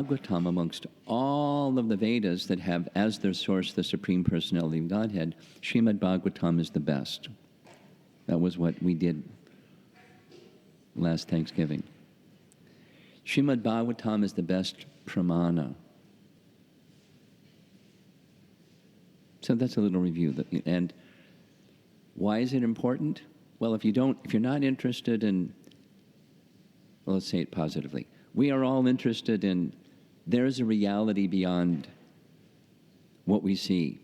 Bhagavatam, amongst all of the Vedas that have as their source the Supreme Personality of Godhead, Srimad Bhagavatam is the best. That was what we did last Thanksgiving. Srimad Bhagavatam is the best pramana. So that's a little review. And why is it important? Well, if you're not interested in, well, let's say it positively. We are all interested in, there's a reality beyond what we see.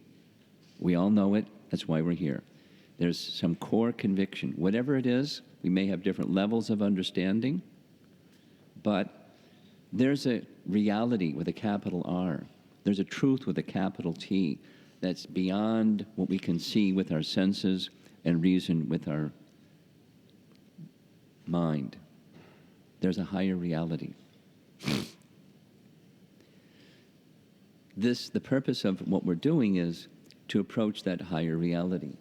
We all know it. That's why we're here. There's some core conviction. Whatever it is, we may have different levels of understanding, but there's a reality with a capital R. There's a truth with a capital T that's beyond what we can see with our senses and reason with our mind. There's a higher reality. The purpose of what we're doing is to approach that higher reality.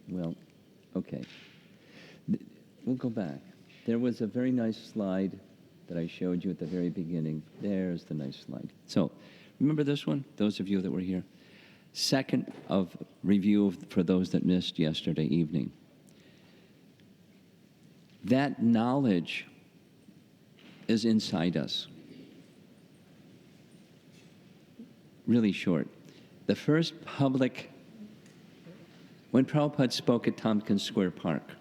Well, okay. We'll go back. There was a very nice slide that I showed you at the very beginning. There's the nice slide. So, remember this one? Those of you that were here. Second of review for those that missed yesterday evening. That knowledge is inside us. Really short. The first public, when Prabhupada spoke at Tompkins Square Park,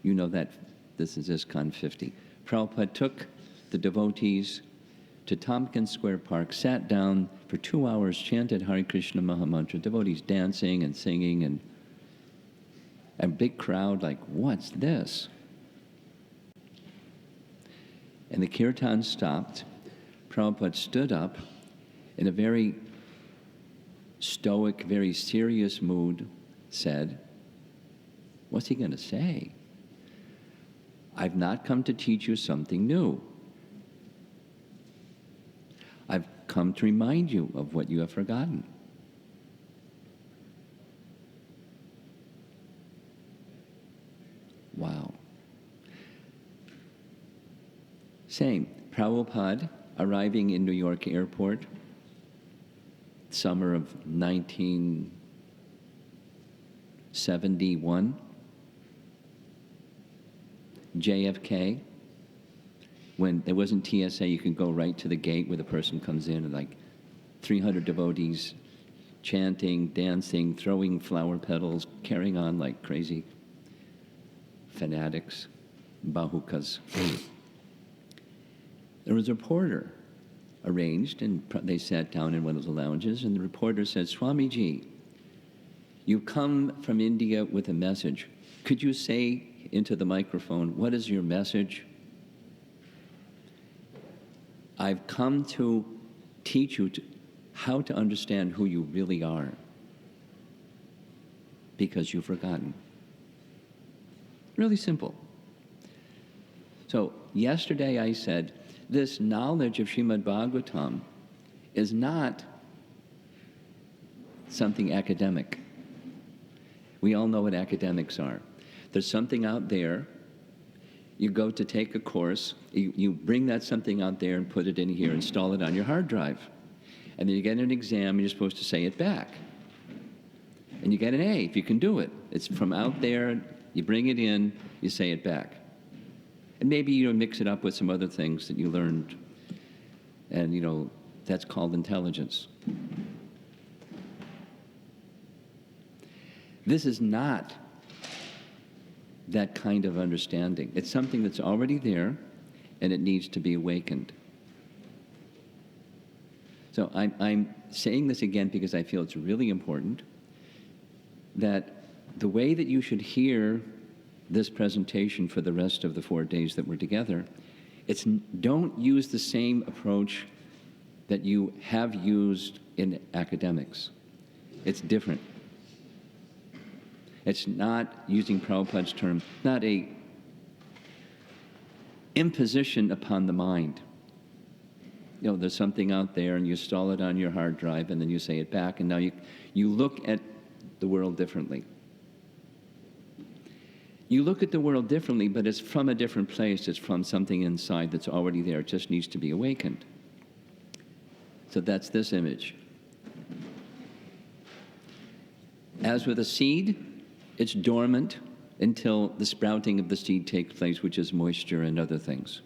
you know that this is ISKCON 50. Prabhupada took the devotees to Tompkins Square Park, sat down for 2 hours, chanted Hare Krishna Mahamantra, devotees dancing and singing, and a big crowd like, what's this? And the kirtan stopped. Prabhupada stood up in a very stoic, very serious mood, said, what's he going to say? I've not come to teach you something new. I've come to remind you of what you have forgotten. Wow. Same. Prabhupada arriving in New York airport, summer of 1971. JFK, when there wasn't TSA, you could go right to the gate where the person comes in, and like 300 devotees chanting, dancing, throwing flower petals, carrying on like crazy fanatics, bahukas. There was a reporter arranged, and they sat down in one of the lounges, and the reporter said, Swamiji, you come from India with a message. Could you say into the microphone, what is your message? I've come to teach you how to understand who you really are, because you've forgotten. Really simple. So yesterday I said, this knowledge of Srimad Bhagavatam is not something academic. We all know what academics are. There's something out there. You go to take a course, you bring that something out there and put it in here, install it on your hard drive. And then you get an exam and you're supposed to say it back. And you get an A if you can do it. It's from out there, you bring it in, you say it back. And maybe you mix it up with some other things that you learned. And that's called intelligence. This is not that kind of understanding. It's something that's already there, and it needs to be awakened. So I'm saying this again because I feel it's really important that the way that you should hear this presentation for the rest of the 4 days that we're together, don't use the same approach that you have used in academics. It's different. It's not, using Prabhupada's term, not a imposition upon the mind. There's something out there and you install it on your hard drive and then you say it back, and now you look at the world differently. You look at the world differently, but it's from a different place. It's from something inside that's already there. It just needs to be awakened. So that's this image. As with a seed, it's dormant until the sprouting of the seed takes place, which is moisture and other things.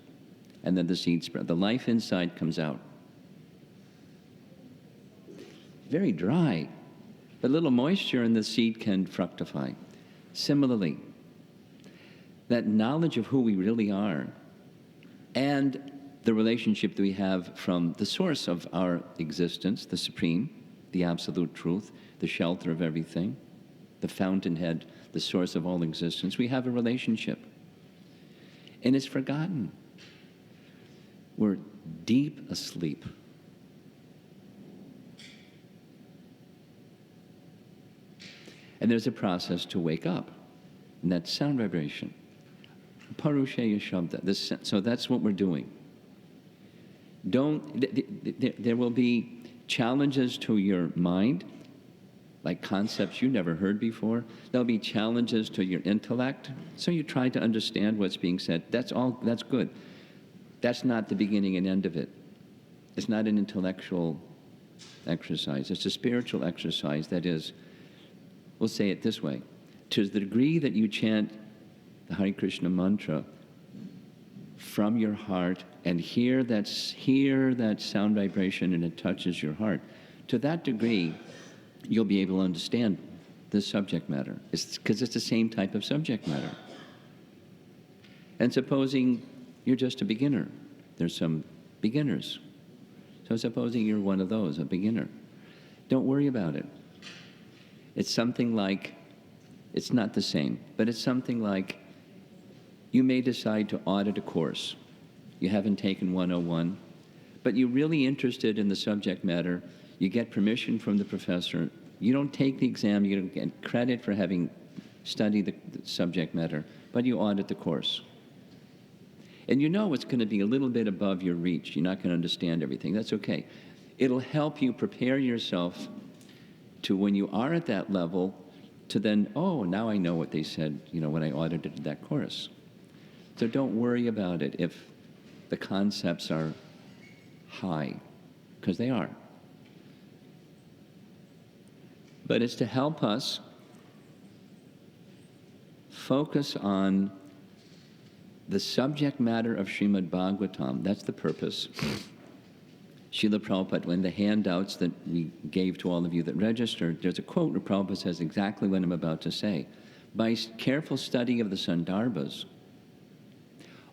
And then the seed sprout. The life inside comes out. Very dry. But a little moisture and the seed can fructify. Similarly, that knowledge of who we really are and the relationship that we have from the source of our existence, the Supreme, the Absolute Truth, the shelter of everything, the fountainhead, the source of all existence, we have a relationship. And it's forgotten. We're deep asleep. And there's a process to wake up, and that's sound vibration. Parusheya Shabda. So that's what we're doing. There will be challenges to your mind, like concepts you never heard before. There'll be challenges to your intellect. So you try to understand what's being said. That's good. That's not the beginning and end of it. It's not an intellectual exercise. It's a spiritual exercise. That is, we'll say it this way. To the degree that you chant the Hare Krishna mantra from your heart and hear that sound vibration and it touches your heart, to that degree, you'll be able to understand this subject matter. Because it's the same type of subject matter. And supposing you're just a beginner. There's some beginners. So supposing you're one of those, a beginner. Don't worry about it. It's something like, it's not the same, but it's something like you may decide to audit a course. You haven't taken 101, but you're really interested in the subject matter. You get permission from the professor. You don't take the exam. You don't get credit for having studied the subject matter, but you audit the course. And you know it's going to be a little bit above your reach. You're not going to understand everything. That's okay. It'll help you prepare yourself to, when you are at that level, to then, oh, now I know what they said, when I audited that course. So don't worry about it if the concepts are high, because they are. But it's to help us focus on the subject matter of Srimad Bhagavatam. That's the purpose. Srila Prabhupada, when the handouts that we gave to all of you that registered, there's a quote where Prabhupada says exactly what I'm about to say. By careful study of the Sandarbhas,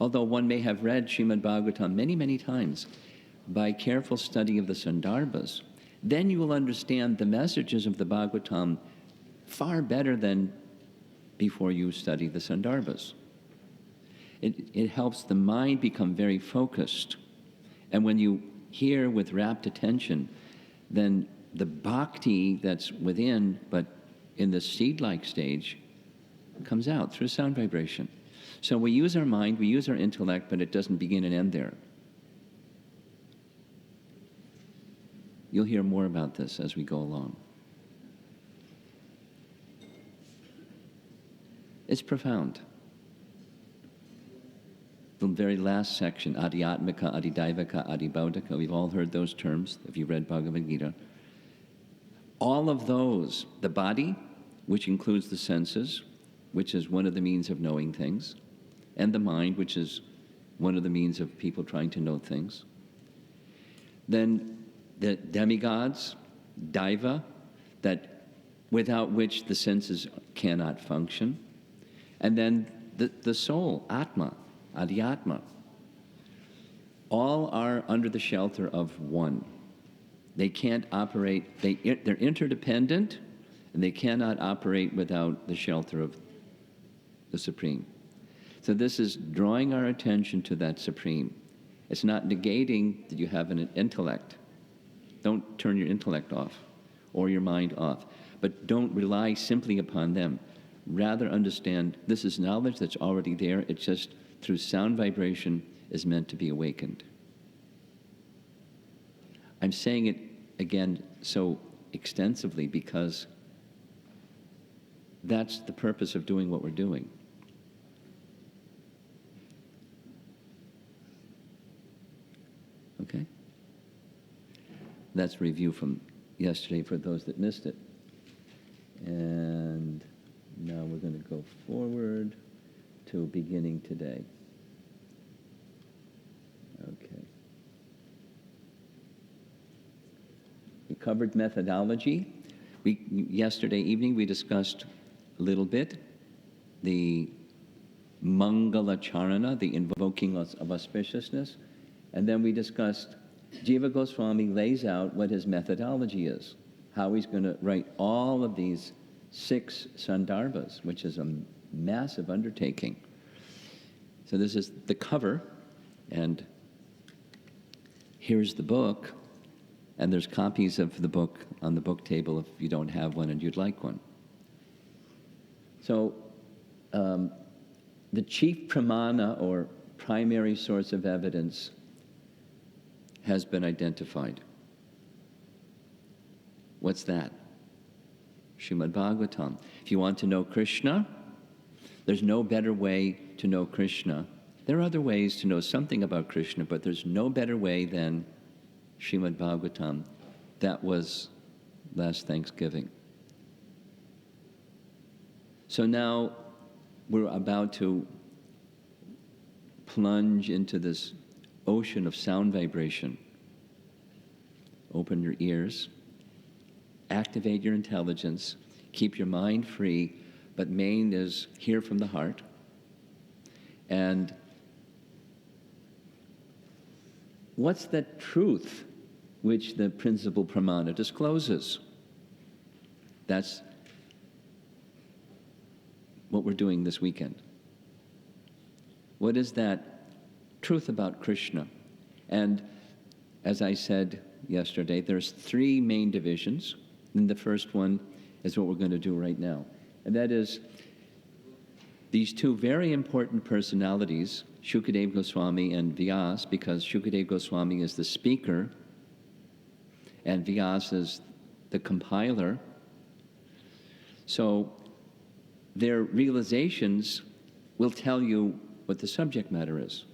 although one may have read Srimad Bhagavatam many, many times, by careful study of the Sandarbhas, then you will understand the messages of the Bhagavatam far better than before you study the Sandarbhas. It helps the mind become very focused. And when you hear with rapt attention, then the bhakti that's within, but in the seed-like stage, comes out through sound vibration. So we use our mind, we use our intellect, but it doesn't begin and end there. You'll hear more about this as we go along. It's profound. The very last section, Adhyatmika, Adidaivaka, Adibauddhika, we've all heard those terms if you've read Bhagavad Gita. All of those, the body, which includes the senses, which is one of the means of knowing things, and the mind, which is one of the means of people trying to know things. Then the demigods, Daiva, that without which the senses cannot function. And then the soul, Atma, Adhyatma. All are under the shelter of one. They can't operate, they're interdependent, and they cannot operate without the shelter of the Supreme. So this is drawing our attention to that Supreme. It's not negating that you have an intellect. Don't turn your intellect off or your mind off, but don't rely simply upon them. Rather understand this is knowledge that's already there. It's just through sound vibration is meant to be awakened. I'm saying it again so extensively because that's the purpose of doing what we're doing. Okay? That's review from yesterday for those that missed it. And now we're going to go forward to beginning today. Okay. We covered methodology. Yesterday evening we discussed a little bit the Mangala Charana, the invoking of auspiciousness. And then we discussed, Jiva Goswami lays out what his methodology is, how he's going to write all of these 6 Sandarbhas, which is a massive undertaking. So this is the cover, and here's the book, and there's copies of the book on the book table if you don't have one and you'd like one. So the chief pramana, or primary source of evidence, has been identified. What's that? Srimad Bhagavatam. If you want to know Krishna, there's no better way to know Krishna. There are other ways to know something about Krishna, but there's no better way than Srimad Bhagavatam. That was last Thanksgiving. So now we're about to plunge into this ocean of sound vibration. Open your ears, activate your intelligence, keep your mind free, but main is hear from the heart. And what's that truth which the principal pramana discloses? That's what we're doing this weekend. What is that truth about Krishna? And as I said yesterday, there's 3 main divisions, and the first one is what we're going to do right now. And that is these 2 very important personalities, Sukadeva Goswami and Vyas, because Sukadeva Goswami is the speaker and Vyas is the compiler. So their realizations will tell you what the subject matter is,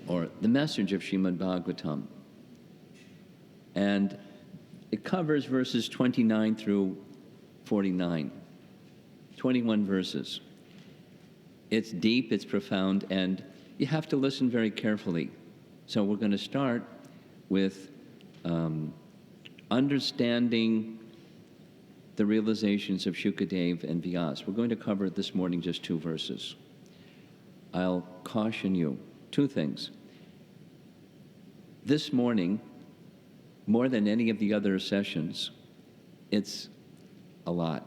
or the message of Srimad Bhagavatam. And it covers verses 29 through 49, 21 verses. It's deep, it's profound, and you have to listen very carefully. So we're going to start with understanding the realizations of Sukadeva and Vyas. We're going to cover this morning just 2 verses. I'll caution you, 2 things. This morning, more than any of the other sessions, it's a lot.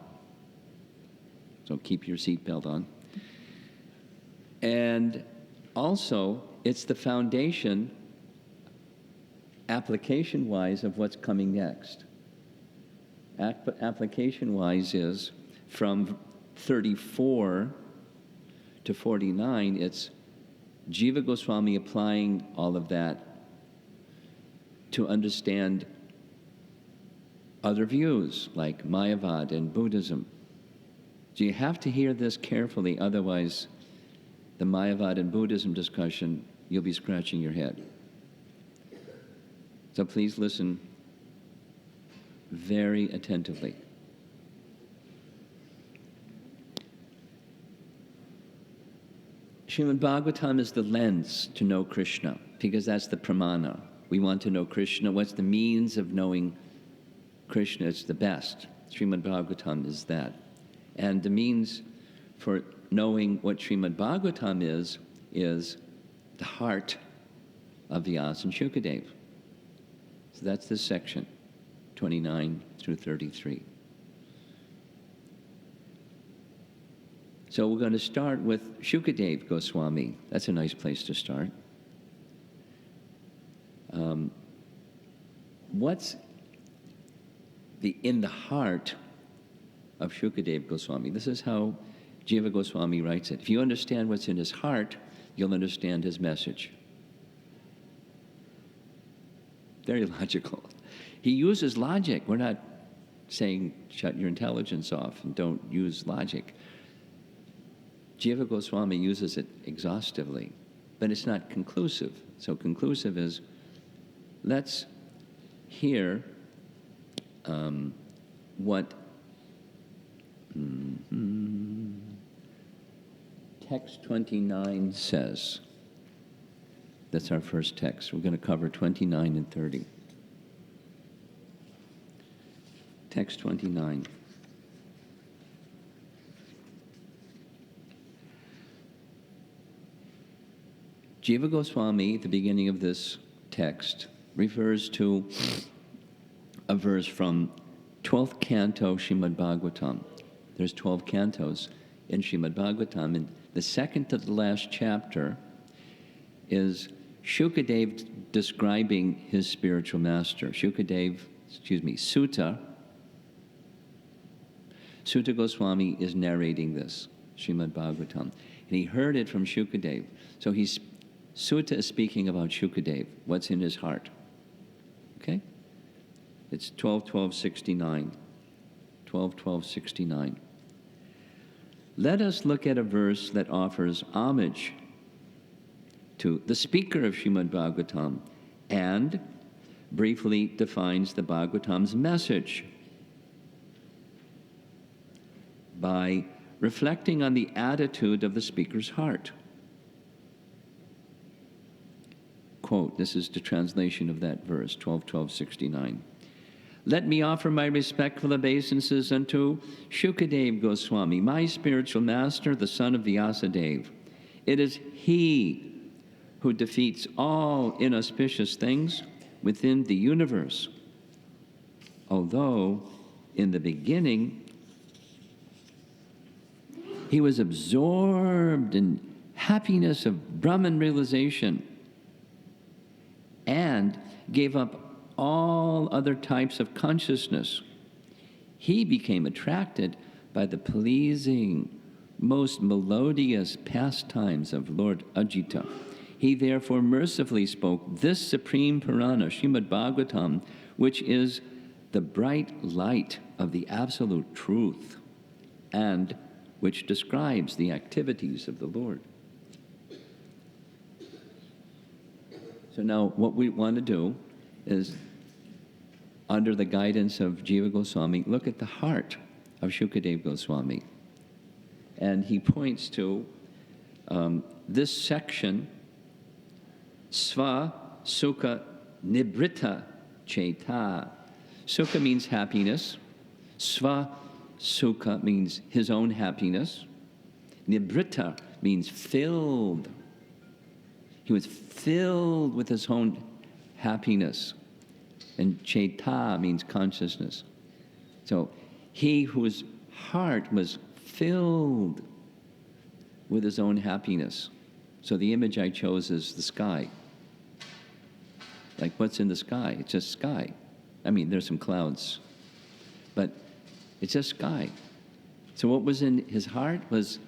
So keep your seatbelt on. And also, it's the foundation, application-wise, of what's coming next. Application-wise is from 34 to 49, it's Jiva Goswami applying all of that to understand other views like Mayavad and Buddhism. So you have to hear this carefully, otherwise the Mayavad and Buddhism discussion, you'll be scratching your head. So please listen very attentively. Srimad Bhagavatam is the lens to know Krishna, because that's the pramana. We want to know Krishna. What's the means of knowing Krishna? It's the best. Srimad Bhagavatam is that. And the means for knowing what Srimad Bhagavatam is the heart of Vyasa and Sukadeva. So that's this section, 29 through 33. So we're going to start with Sukadeva Goswami. That's a nice place to start. What's in the heart of Sukadeva Goswami? This is how Jiva Goswami writes it. If you understand what's in his heart, you'll understand his message. Very logical. He uses logic. We're not saying shut your intelligence off and don't use logic. Jiva Goswami uses it exhaustively. but it's not conclusive. So conclusive is, let's hear what text 29 says. That's our first text. We're going to cover 29 and 30. Text 29. Jiva Goswami, at the beginning of this text, refers to a verse from 12th canto Srimad Bhagavatam. There's 12 cantos in Srimad Bhagavatam, and the second to the last chapter is Sukadeva describing his spiritual master. Sutta Goswami is narrating this, Srimad Bhagavatam. And he heard it from Sukadeva. So Sutta is speaking about Sukadeva, what's in his heart. Okay? It's 12:12:69. 12:12:69. Let us look at a verse that offers homage to the speaker of Srimad Bhagavatam and briefly defines the Bhagavatam's message by reflecting on the attitude of the speaker's heart. Quote, this is the translation of that verse, 12:12:69. Let me offer my respectful obeisances unto Sukadeva Goswami, my spiritual master, the son of Vyasadeva. It is he who defeats all inauspicious things within the universe. Although, in the beginning, he was absorbed in happiness of Brahman realization and gave up all other types of consciousness, he became attracted by the pleasing, most melodious pastimes of Lord Ajita. He therefore mercifully spoke this supreme Purana, Srimad Bhagavatam, which is the bright light of the absolute truth and which describes the activities of the Lord. So now what we want to do is, under the guidance of Jiva Goswami, look at the heart of Sukadeva Goswami. And he points to this section, Sva Sukha Nibrita Cheta. Sukha means happiness. Sva Sukha means his own happiness. Nibrita means filled. He was filled with his own happiness. And Cheta means consciousness. So he whose heart was filled with his own happiness. So the image I chose is the sky. Like, what's in the sky? It's just sky. I mean, there's some clouds, but it's just sky. So what was in his heart was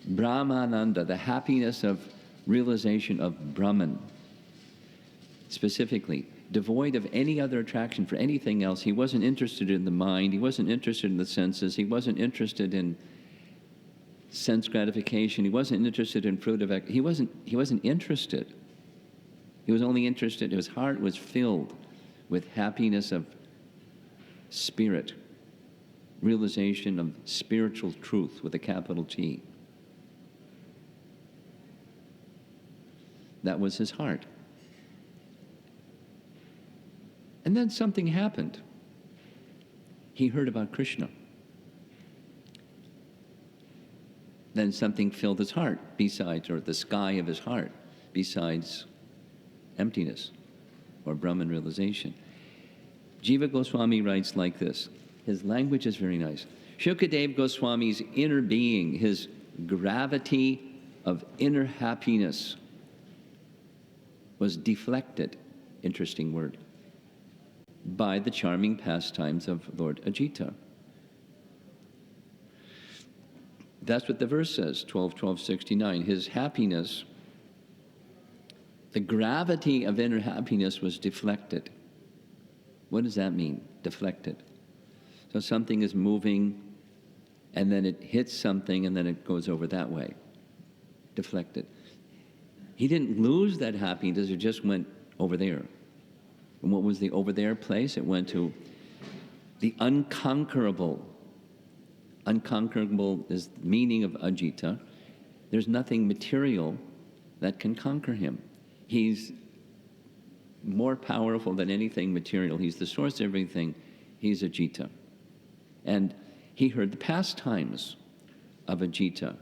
Brahmananda, the happiness of realization of Brahman. Specifically, devoid of any other attraction for anything else. He wasn't interested in the mind. He wasn't interested in the senses. He wasn't interested in sense gratification. He wasn't interested in fruit of he wasn't interested. He was only interested, his heart was filled with happiness of spirit, realization of spiritual truth with a capital T. That was his heart. And then something happened. He heard about Krishna. Then something filled his heart besides, or the sky of his heart, besides emptiness or Brahman realization. Jiva Goswami writes like this. His language is very nice. Sukadeva Goswami's inner being, his gravity of inner happiness was deflected, interesting word, by the charming pastimes of Lord Ajita. That's what the verse says, 12:12:69. His happiness, the gravity of inner happiness was deflected. What does that mean, deflected? So something is moving, and then it hits something, and then it goes over that way. Deflected. he didn't lose that happiness, it just went over there. And what was the over there place? It went to the unconquerable. Unconquerable is the meaning of ajita. There's nothing material that can conquer him. He's more powerful than anything material. He's the source of everything. He's ajita. And he heard the pastimes of ajita.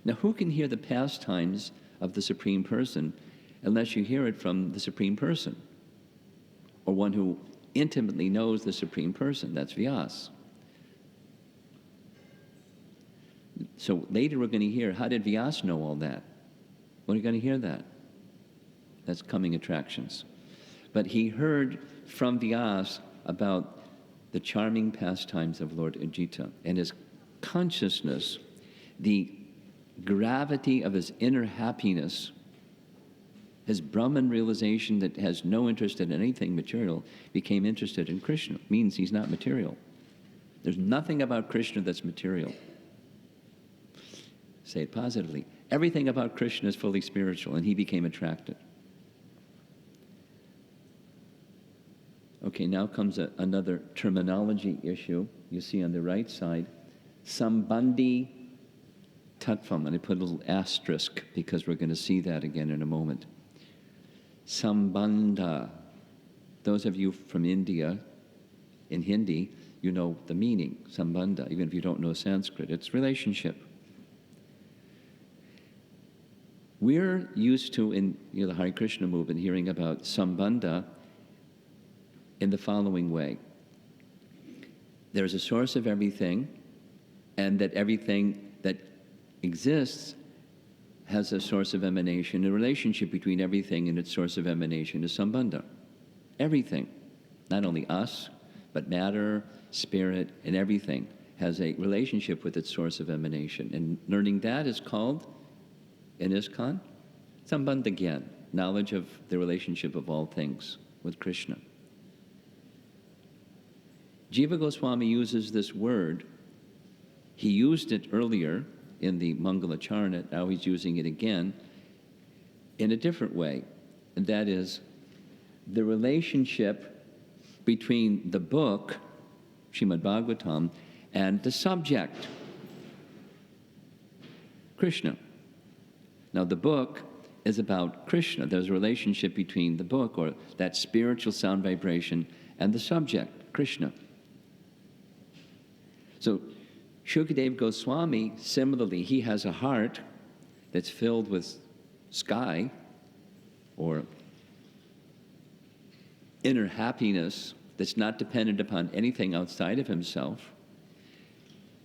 Now, who can hear the pastimes of the Supreme Person unless you hear it from the Supreme Person, or one who intimately knows the Supreme Person? That's Vyasa. So later we're going to hear, how did Vyasa know all that? Well, you're going to hear that. That's coming attractions. But he heard from Vyasa about the charming pastimes of Lord Ajita, and his consciousness, the gravity of his inner happiness, his Brahman realization that has no interest in anything material, became interested in Krishna. Means he's not material. There's nothing about Krishna that's material. Say it positively. Everything about Krishna is fully spiritual, and he became attracted. Okay, now comes another terminology issue. You see on the right side, Sambandhi Tattvam, and I put a little asterisk because we're going to see that again in a moment. Sambandha. Those of you from India, in Hindi, you know the meaning, Sambandha, even if you don't know Sanskrit. It's relationship. We're used to, in the Hare Krishna movement, hearing about Sambandha in the following way. There's a source of everything, and that everything that exists has a source of emanation. The relationship between everything and its source of emanation is Sambandha. Everything, not only us, but matter, spirit, and everything has a relationship with its source of emanation. And learning that is called, in ISKCON, Sambandha Gyan, knowledge of the relationship of all things with Krishna. Jiva Goswami uses this word. He used it earlier in the Mangala Charana, now he's using it again in a different way, and that is the relationship between the book, Srimad Bhagavatam, and the subject, Krishna. Now, the book is about Krishna. There's a relationship between the book, or that spiritual sound vibration, and the subject, Krishna. So, Sukadeva Goswami, similarly, he has a heart that's filled with sky, or inner happiness that's not dependent upon anything outside of himself.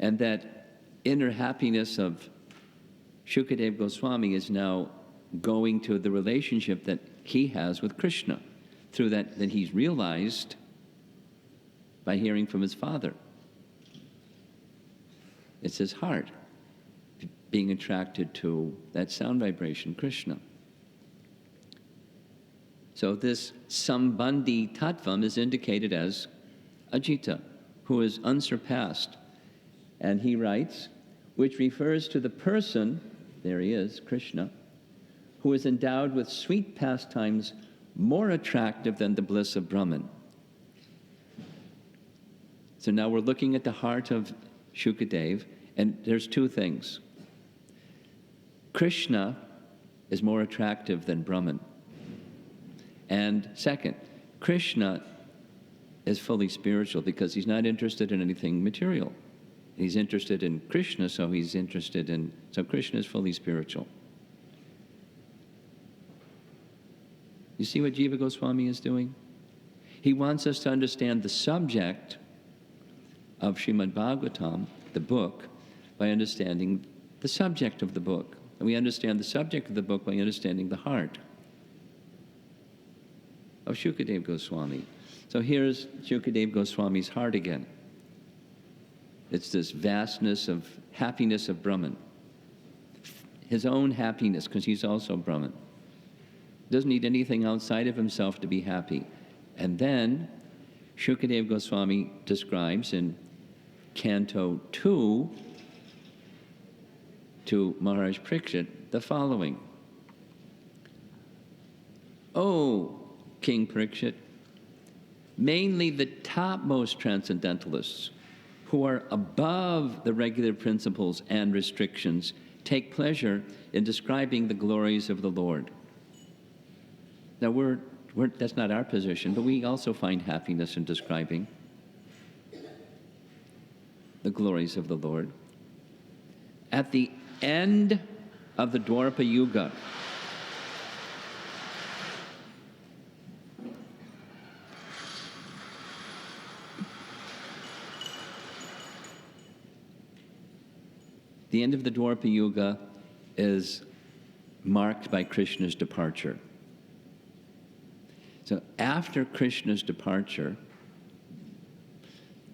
And that inner happiness of Sukadeva Goswami is now going to the relationship that he has with Krishna, through that he's realized by hearing from his father. It's his heart being attracted to that sound vibration, Krishna. So this Sambandhi Tattvam is indicated as Ajita, who is unsurpassed. And he writes, which refers to the person, there he is, Krishna, who is endowed with sweet pastimes more attractive than the bliss of Brahman. So now we're looking at the heart of Sukadeva, and there's two things. Krishna is more attractive than Brahman. And second, Krishna is fully spiritual because he's not interested in anything material. He's interested in Krishna, so Krishna is fully spiritual. You see what Jiva Goswami is doing? He wants us to understand the subject of Srimad Bhagavatam, the book, by understanding the subject of the book. And we understand the subject of the book by understanding the heart of Sukadeva Goswami. So here's Sukadeva Goswami's heart again. It's this vastness of happiness of Brahman. His own happiness, because he's also Brahman. Doesn't need anything outside of himself to be happy. And then Sukadeva Goswami describes in Canto 2 to Maharaj Parikshit the following. "Oh, King Parikshit, mainly the topmost transcendentalists who are above the regular principles and restrictions take pleasure in describing the glories of the Lord." Now, that's not our position, but we also find happiness in describing the glories of the Lord. At the end of the Dwapara Yuga, the end of the Dwapara Yuga is marked by Krishna's departure. So after Krishna's departure,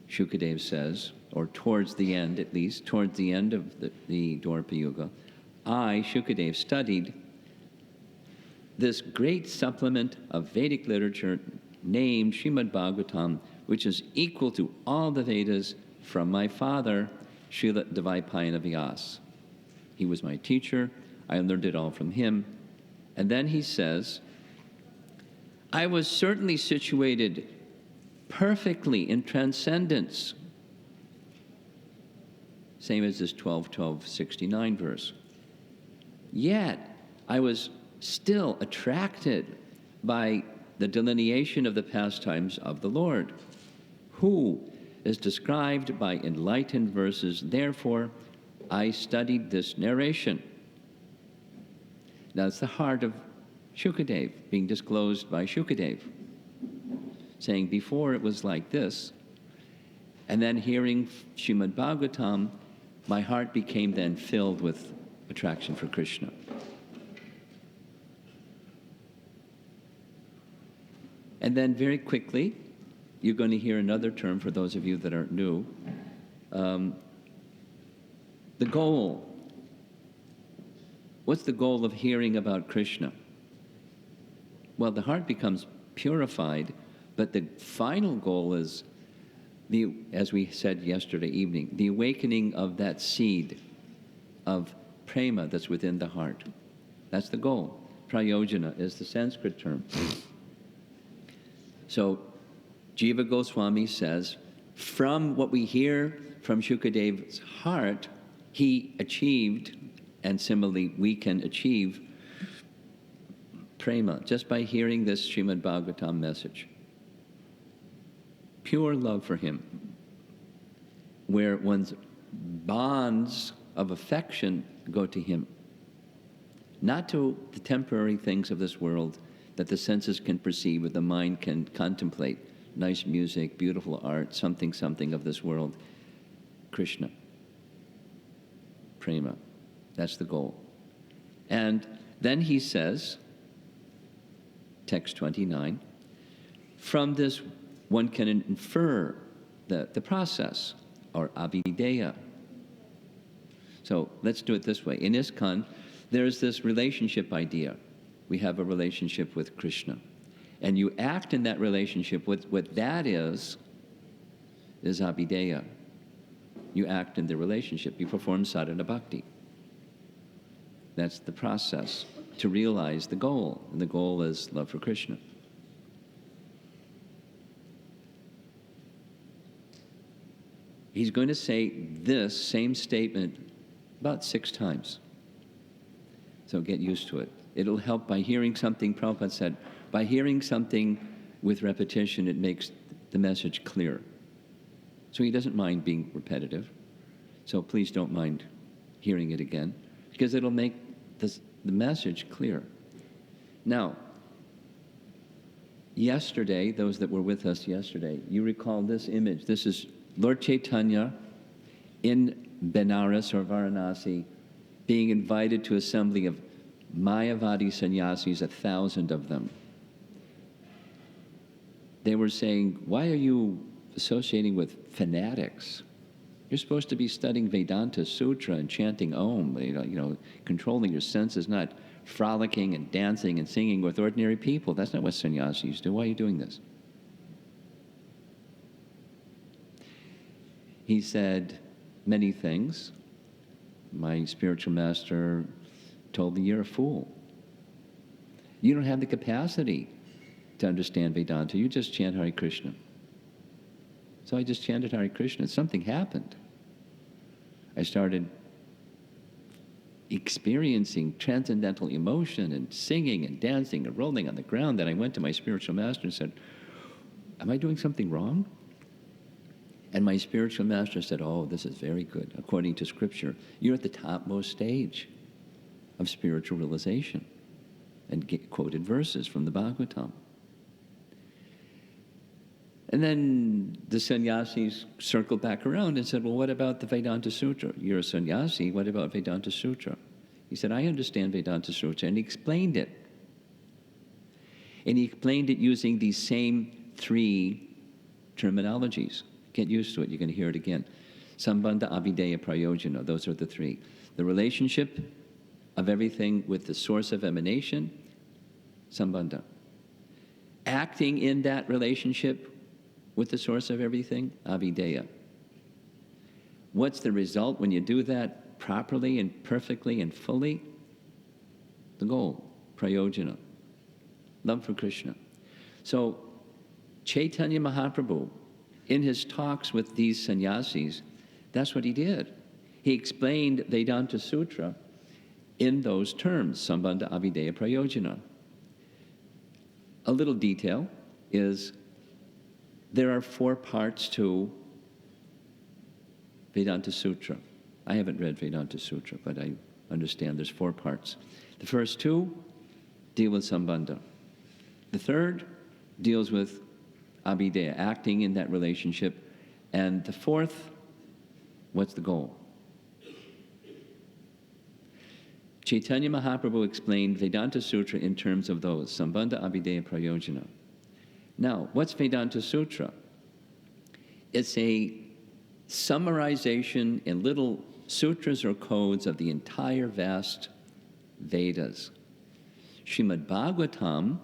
Sukadeva says, or towards the end at least, towards the end of the Dwapara Yuga, I, Sukadeva, studied this great supplement of Vedic literature named Srimad Bhagavatam, which is equal to all the Vedas from my father, Srila Dvaipayana Vyasa. He was my teacher. I learned it all from him. And then he says, I was certainly situated perfectly in transcendence. Same as this 12:12:69 verse. Yet, I was still attracted by the delineation of the pastimes of the Lord, who is described by enlightened verses. Therefore, I studied this narration. Now, it's the heart of Sukadeva, being disclosed by Sukadeva, saying before it was like this, and then hearing Srimad Bhagavatam, my heart became then filled with attraction for Krishna. And then very quickly, you're going to hear another term for those of you that are new. The goal. What's the goal of hearing about Krishna? Well, the heart becomes purified, but the final goal is, as we said yesterday evening, the awakening of that seed of prema that's within the heart. That's the goal. Prayojana is the Sanskrit term. So, Jiva Goswami says, from what we hear from Shukadeva's heart, he achieved, and similarly we can achieve, prema just by hearing this Srimad Bhagavatam message. Pure love for him, where one's bonds of affection go to him, not to the temporary things of this world that the senses can perceive or the mind can contemplate. Nice music, beautiful art, something of this world. Krishna. Prema. That's the goal. And then he says, text 29, from this one can infer the process, or abhideya. So let's do it this way. In ISKCON, there's this relationship idea. We have a relationship with Krishna. And you act in that relationship. What that is abhideya. You act in the relationship. You perform sadhana bhakti. That's the process to realize the goal. And the goal is love for Krishna. He's going to say this same statement about 6 times. So get used to it. It'll help by hearing something. Prabhupada said, by hearing something with repetition, it makes the message clear. So he doesn't mind being repetitive. So please don't mind hearing it again, because it'll make the message clear. Now, yesterday, those that were with us yesterday, you recall this image. This is Lord Chaitanya in Benares or Varanasi being invited to assembly of Mayavadi sannyasis, 1,000 of them. They were saying, why are you associating with fanatics? You're supposed to be studying Vedanta Sutra and chanting Om, controlling your senses, not frolicking and dancing and singing with ordinary people. That's not what sannyasis do. Why are you doing this? He said many things. My spiritual master told me, you're a fool. You don't have the capacity to understand Vedanta. You just chant Hare Krishna. So I just chanted Hare Krishna. Something happened. I started experiencing transcendental emotion and singing and dancing and rolling on the ground. Then I went to my spiritual master and said, am I doing something wrong? And my spiritual master said, oh, this is very good. According to Scripture, you're at the topmost stage of spiritual realization. And quoted verses from the Bhagavatam. And then the sannyasis circled back around and said, well, what about the Vedanta Sutra? You're a sannyasi, what about Vedanta Sutra? He said, I understand Vedanta Sutra, and he explained it. And he explained it using these same three terminologies. Get used to it, you're going to hear it again. Sambandha, Abhideya, Prayojana, those are the three. The relationship of everything with the source of emanation, Sambandha. Acting in that relationship with the source of everything, Abhideya. What's the result when you do that properly and perfectly and fully? The goal, Prayojana. Love for Krishna. So, Chaitanya Mahaprabhu, in his talks with these sannyasis, that's what he did. He explained Vedanta Sutra in those terms, Sambandha, Abhideya, Prayojana. A little detail is there are 4 parts to Vedanta Sutra. I haven't read Vedanta Sutra, but I understand there's 4 parts. The first 2 deal with Sambandha. The third deals with Abhideya, acting in that relationship. And the 4th, what's the goal? Chaitanya Mahaprabhu explained Vedanta Sutra in terms of those, Sambandha, Abhideya, Prayojana. Now, what's Vedanta Sutra? It's a summarization in little sutras or codes of the entire vast Vedas. Srimad Bhagavatam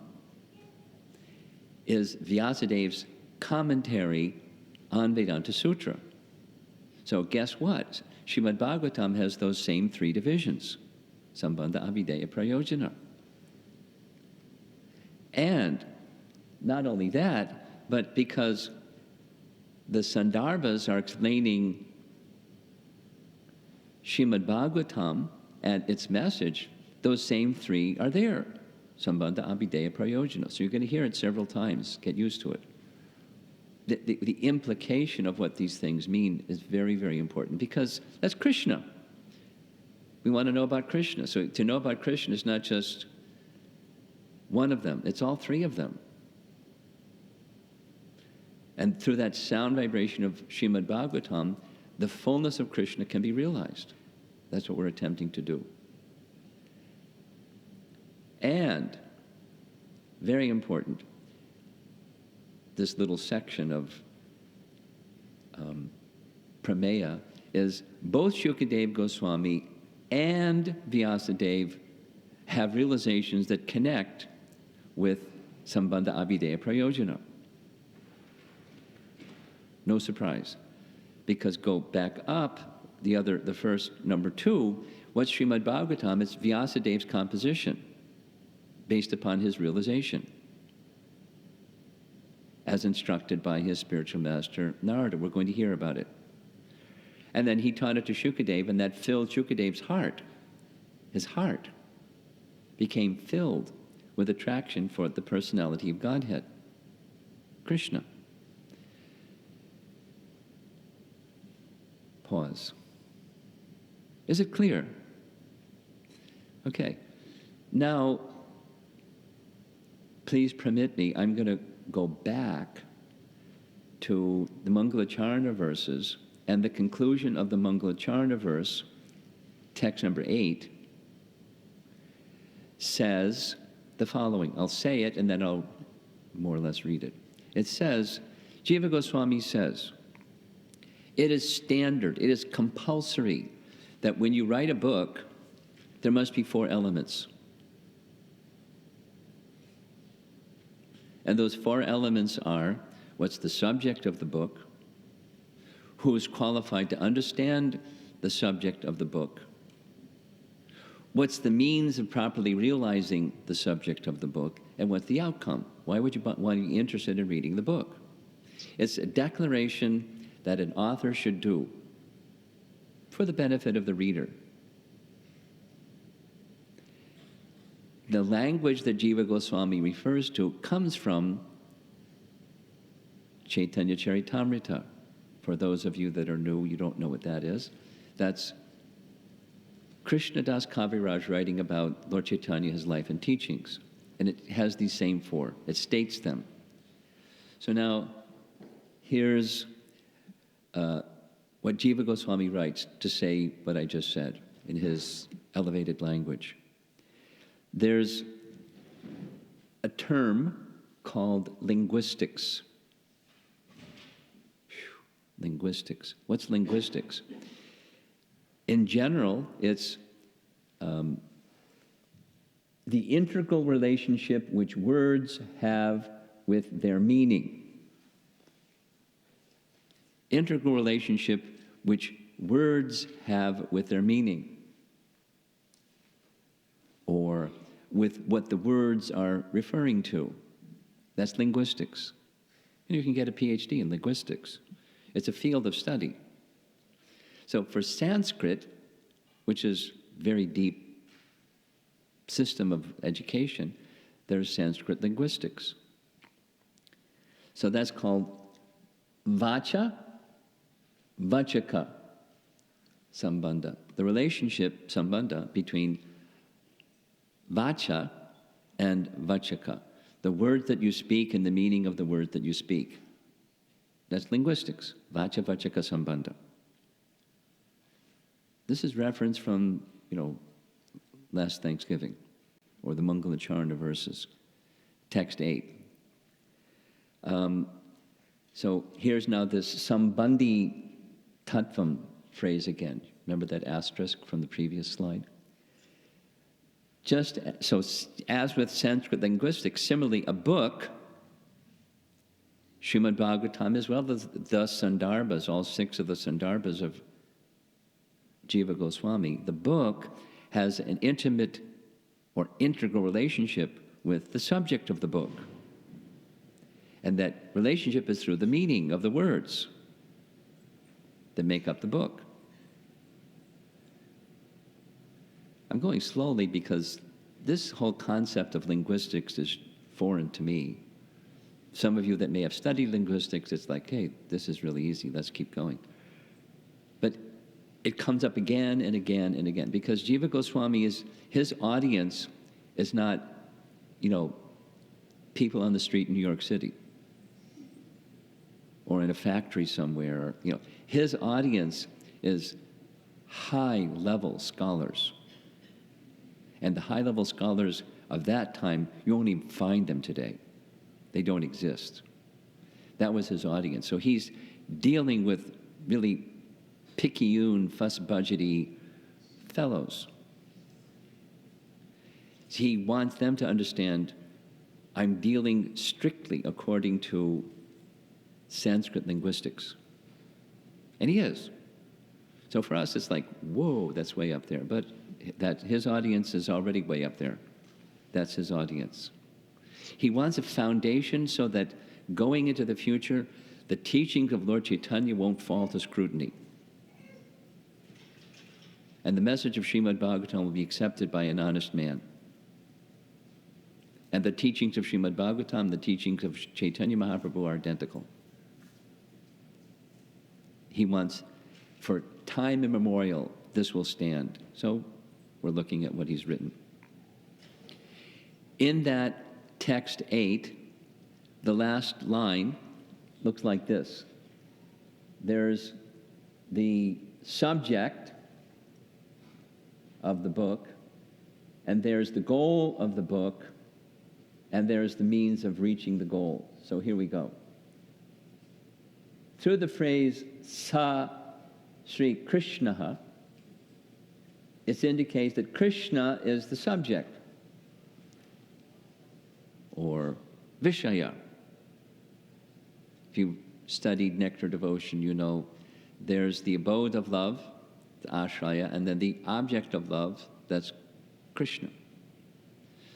is Vyasadev's commentary on Vedanta Sutra. So guess what? Srimad Bhagavatam has those same 3 divisions. Sambandha, Abhideya, Prayojana. And not only that, but because the Sandarbhas are explaining Srimad Bhagavatam and its message, those same 3 are there. Sambandha, Abhideya, Prayojana. So you're going to hear it several times. Get used to it. The implication of what these things mean is very, very important because that's Krishna. We want to know about Krishna. So to know about Krishna is not just one of them. It's all 3 of them. And through that sound vibration of Srimad Bhagavatam, the fullness of Krishna can be realized. That's what we're attempting to do. And, very important, this little section of Prameya is both Sukadeva Goswami and Vyasadeva have realizations that connect with Sambandha, Abhideya, Prayojana. No surprise. Because go back up, the first, number 2, what's Srimad Bhagavatam? It's Vyasadev's composition, based upon his realization, as instructed by his spiritual master, Narada. We're going to hear about it. And then he taught it to Sukadeva, and that filled Sukadev's heart. His heart became filled with attraction for the personality of Godhead, Krishna. Pause. Is it clear? Okay. Now, please permit me, I'm going to go back to the Mangalacharana verses, and the conclusion of the Mangalacharana verse, text number 8, says the following. I'll say it and then I'll more or less read it. It says, Jiva Goswami says, it is standard, it is compulsory that when you write a book, there must be 4 elements. And those 4 elements are, what's the subject of the book? Who is qualified to understand the subject of the book? what's the means of properly realizing the subject of the book, and what's the outcome? Why would you want to be interested in reading the book? It's a declaration that an author should do for the benefit of the reader. The language that Jiva Goswami refers to comes from Chaitanya Charitamrita. For those of you that are new, you don't know what that is. That's Krishnadas Kaviraj writing about Lord Chaitanya, his life and teachings. And it has these same four. It states them. So now, here's what Jiva Goswami writes to say what I just said in his elevated language. There's a term called linguistics. Linguistics. What's linguistics? In general, it's the integral relationship which words have with their meaning. Integral relationship which words have with their meaning, or with what the words are referring to. That's linguistics. And you can get a PhD in linguistics. It's a field of study. So for Sanskrit, which is very deep system of education, there's Sanskrit linguistics. So that's called Vacha, Vachaka, Sambandha. The relationship, Sambandha, between Vacha and Vachaka. The word that you speak and the meaning of the word that you speak. That's linguistics. Vacha, Vachaka, Sambandha. This is reference from, last Thanksgiving, or the Mangalacharna verses, text 8. So here's now this Sambandhi Tattvam phrase again. Remember that asterisk from the previous slide? So as with Sanskrit linguistics, similarly, a book, Srimad Bhagavatam, as well as the Sandarbhas, all 6 of the Sandarbhas of Jiva Goswami, the book has an intimate or integral relationship with the subject of the book. And that relationship is through the meaning of the words that make up the book. I'm going slowly because this whole concept of linguistics is foreign to me. Some of you that may have studied linguistics, it's like, hey, this is really easy, let's keep going. But it comes up again and again and again because Jiva Goswami his audience is not, people on the street in New York City or in a factory somewhere. His audience is high-level scholars. And the high-level scholars of that time, you won't even find them today. They don't exist. That was his audience. So he's dealing with really picayune, fuss-budgety fellows. He wants them to understand, I'm dealing strictly according to Sanskrit linguistics. And he is. So for us, it's like, whoa, that's way up there. But that his audience is already way up there. That's his audience. He wants a foundation so that going into the future, the teachings of Lord Chaitanya won't fall to scrutiny. And the message of Srimad Bhagavatam will be accepted by an honest man. And the teachings of Srimad Bhagavatam, the teachings of Chaitanya Mahaprabhu are identical. He wants, for time immemorial, this will stand. So we're looking at what he's written. In that text 8, the last line looks like this. There's the subject of the book, and there's the goal of the book, and there's the means of reaching the goal. So here we go. Through the phrase Sa Sri Krishna, it indicates that Krishna is the subject, or Vishaya. If you studied Nectar Devotion, you know there's the abode of love, the ashraya, and then the object of love, that's Krishna.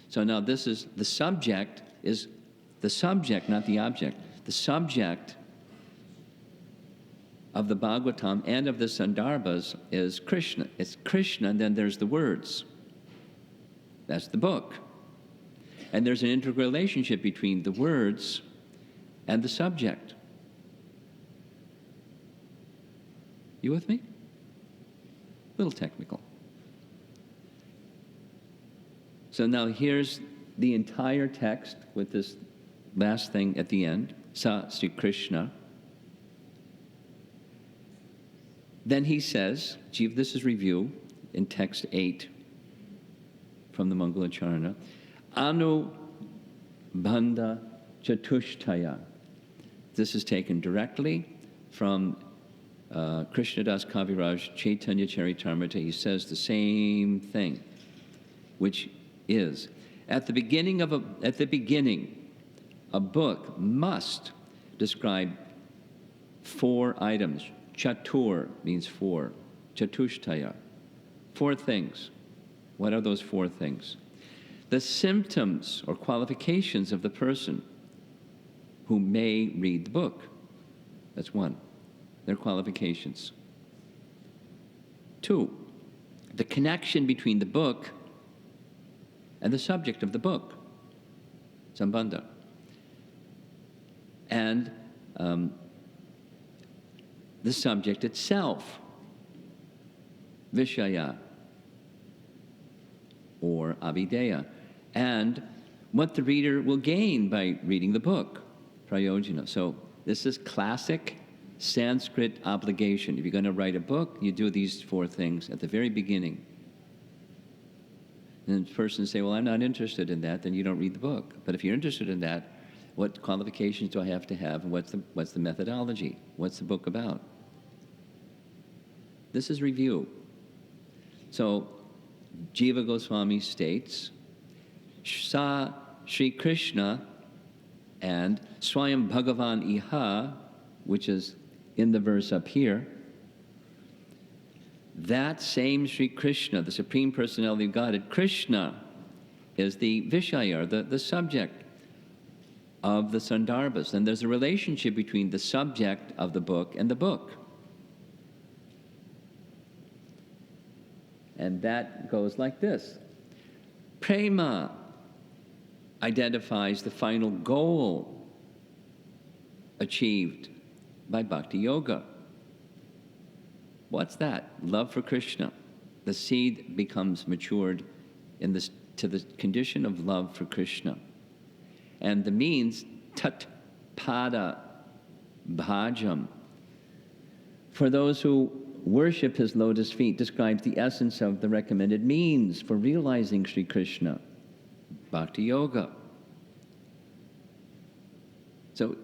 So now this is, the subject is the subject, not the object. The subject of the Bhagavatam and of the Sandarbhas is Krishna. It's Krishna, and then there's the words. That's the book. And there's an integral relationship between the words and the subject. You with me? A little technical. So now here's the entire text with this last thing at the end, Sa Sri Krishna. Then he says, this is review in text 8 from the Mangalacharana, Anu Bandha Chatushtaya. This is taken directly from Krishnadas Kaviraj Chaitanya Charitamrita. He says the same thing, which is, at the beginning, a book must describe 4 items. Chatur means 4. Chatushtaya. 4 things. What are those 4 things? The symptoms or qualifications of the person who may read the book. That's 1. Their qualifications. 2, the connection between the book and the subject of the book, Sambandha. And the subject itself, Vishaya, or Abhideya, and what the reader will gain by reading the book, Prayojana. So this is classic Sanskrit obligation. If you're going to write a book, you do these 4 things at the very beginning. And the person say, well, I'm not interested in that, then you don't read the book. But if you're interested in that, what qualifications do I have to have, and what's the methodology? What's the book about? This is review. So Jiva Goswami states, Sa Sri Krishna and Swayam Bhagavan Iha, which is in the verse up here, that same Sri Krishna, the Supreme Personality of Godhead, Krishna, is the Vishaya, the subject of the Sandarbhas. And there's a relationship between the subject of the book and the book. And that goes like this. Prema identifies the final goal achieved by Bhakti Yoga. What's that? Love for Krishna. The seed becomes matured to the condition of love for Krishna. And the means, Tattva bhajam. For those who worship his lotus feet, describes the essence of the recommended means for realizing Sri Krishna, Bhakti Yoga. So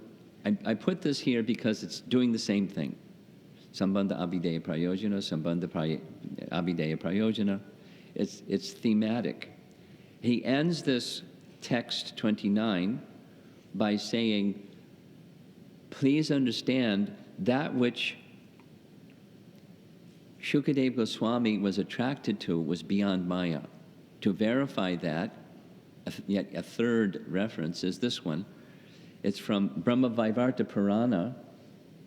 I put this here because it's doing the same thing. Sambandha Abhideya Prayojana, Sambandha Abhideya Prayojana. It's thematic. He ends this text 29 by saying, please understand that which Sukadeva Goswami was attracted to was beyond Maya. To verify that, yet a third reference is this one. It's from Brahma Vaivarta Purana,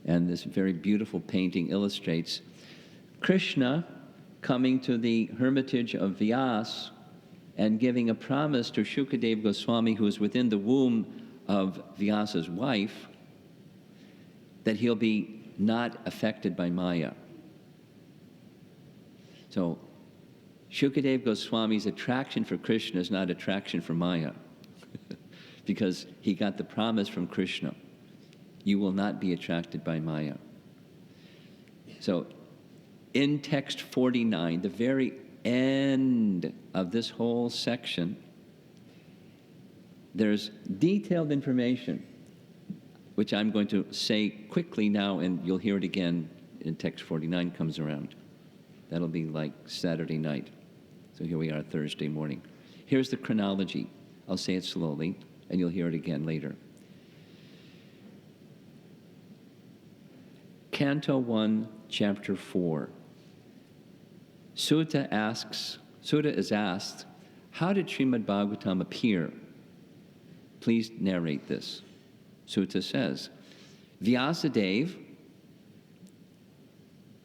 and this very beautiful painting illustrates Krishna coming to the hermitage of Vyas and giving a promise to Sukadeva Goswami, who is within the womb of Vyasa's wife, that he'll be not affected by Maya. So Sukadeva Goswami's attraction for Krishna is not attraction for Maya, because he got the promise from Krishna. You will not be attracted by Maya. So in text 49, the very end of this whole section, there's detailed information, which I'm going to say quickly now, and you'll hear it again in text 49 comes around. That'll be like Saturday night. So here we are Thursday morning. Here's the chronology. I'll say it slowly, and you'll hear it again later. Canto 1, Chapter 4. Sutta is asked, How did Srimad Bhagavatam appear? Please narrate this. Sutta says, Vyasadeva,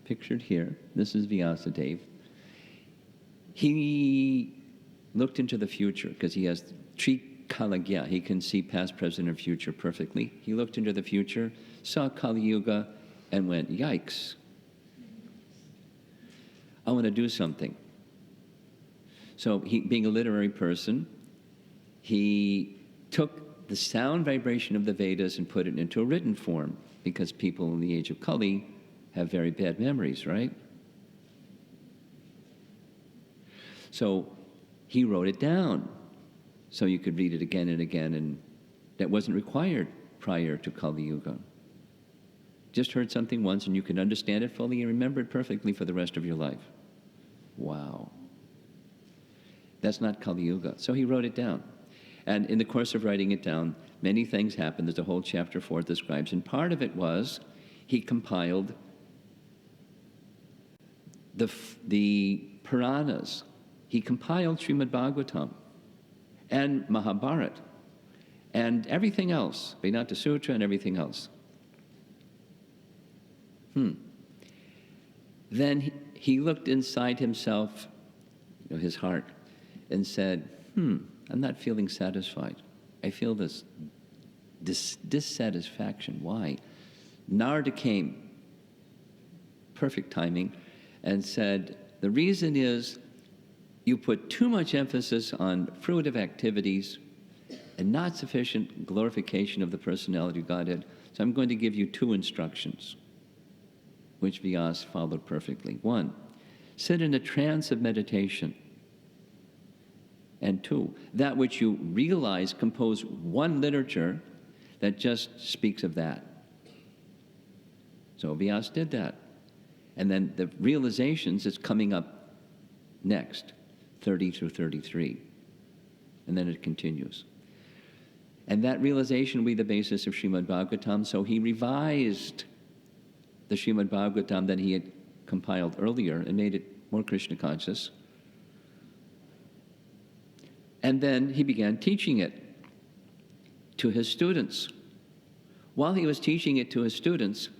pictured here, this is Vyasadeva. He looked into the future because he has Trikalagya. He can see past, present, and future perfectly. He looked into the future, saw Kali Yuga, and went, yikes. I want to do something. So he, being a literary person, he took the sound vibration of the Vedas and put it into a written form, because people in the age of Kali have very bad memories, right? So he wrote it down so you could read it again and again, and that wasn't required prior to Kali Yuga. Just heard something once and you could understand it fully and remember it perfectly for the rest of your life. Wow. That's not Kali Yuga. So he wrote it down. And in the course of writing it down, many things happened. There's a whole chapter 4 describes, and part of it was he compiled the Puranas. He compiled Srimad Bhagavatam and Mahabharata and everything else, Vedanta Sutra and everything else. Then he looked inside himself, his heart, and said, I'm not feeling satisfied. I feel this dissatisfaction. Why? Narada came, perfect timing, and said, the reason is you put too much emphasis on fruitive activities and not sufficient glorification of the personality of Godhead. So I'm going to give you 2 instructions, which Vyasa followed perfectly. 1, sit in a trance of meditation. And 2, that which you realize, compose one literature that just speaks of that. So Vyasa did that. And then the realizations is coming up next, 30 through 33. And then it continues. And that realization will be the basis of Srimad Bhagavatam. So he revised the Srimad Bhagavatam that he had compiled earlier and made it more Krishna conscious. And then he began teaching it to his students. While he was teaching it to his students,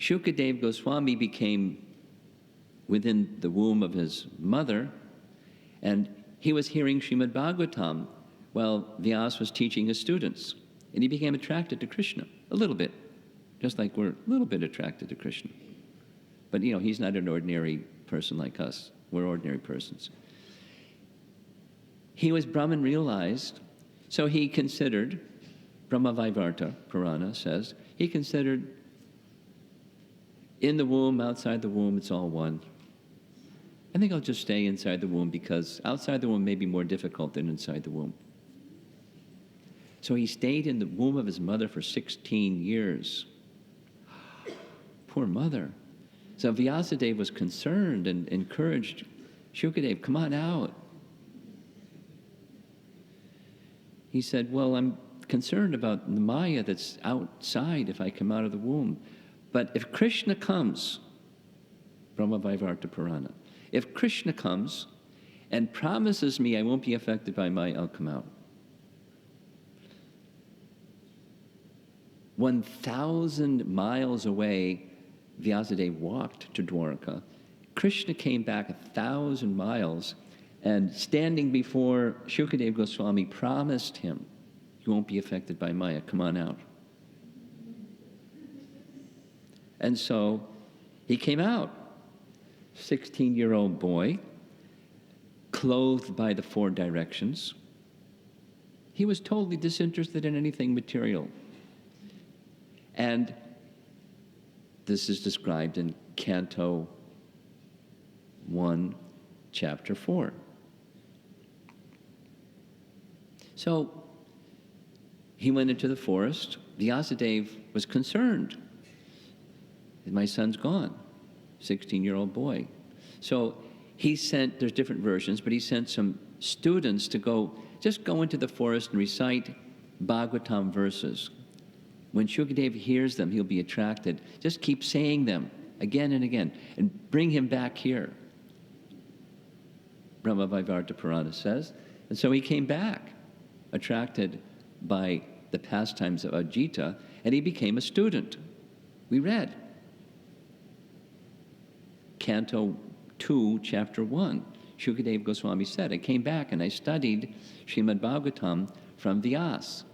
Sukadeva Goswami became within the womb of his mother, and he was hearing Srimad Bhagavatam while Vyasa was teaching his students. And he became attracted to Krishna, a little bit, just like we're a little bit attracted to Krishna. But he's not an ordinary person like us. We're ordinary persons. He was Brahman realized, so he considered, Brahma Vaivarta Purana says, he considered in the womb, outside the womb, it's all one. I think I'll just stay inside the womb because outside the womb may be more difficult than inside the womb. So he stayed in the womb of his mother for 16 years. Poor mother. So Vyasadeva was concerned and encouraged Sukadeva, come on out. He said, well, I'm concerned about the Maya that's outside if I come out of the womb. But if Krishna comes, Brahma Vaivarta Purana, if Krishna comes and promises me I won't be affected by Maya, I'll come out. 1,000 miles away, Vyasadeva walked to Dwarka. Krishna came back 1,000 miles and standing before Sukadeva Goswami promised him, you won't be affected by Maya, come on out. And so he came out, 16-year-old boy, clothed by the 4 directions. He was totally disinterested in anything material. And this is described in Canto 1, Chapter 4. So he went into the forest. Vyasadeva was concerned. My son's gone, 16-year-old boy. So he sent, there's different versions, but he sent some students to just go into the forest and recite Bhagavatam verses. When Sukadeva hears them, he'll be attracted. Just keep saying them again and again and bring him back here. Brahma-Vaivarta Purana says. And so he came back, attracted by the pastimes of Ajita, and he became a student. We read Canto 2, Chapter 1. Sukadeva Goswami said, I came back and I studied Srimad Bhagavatam from Vyasa.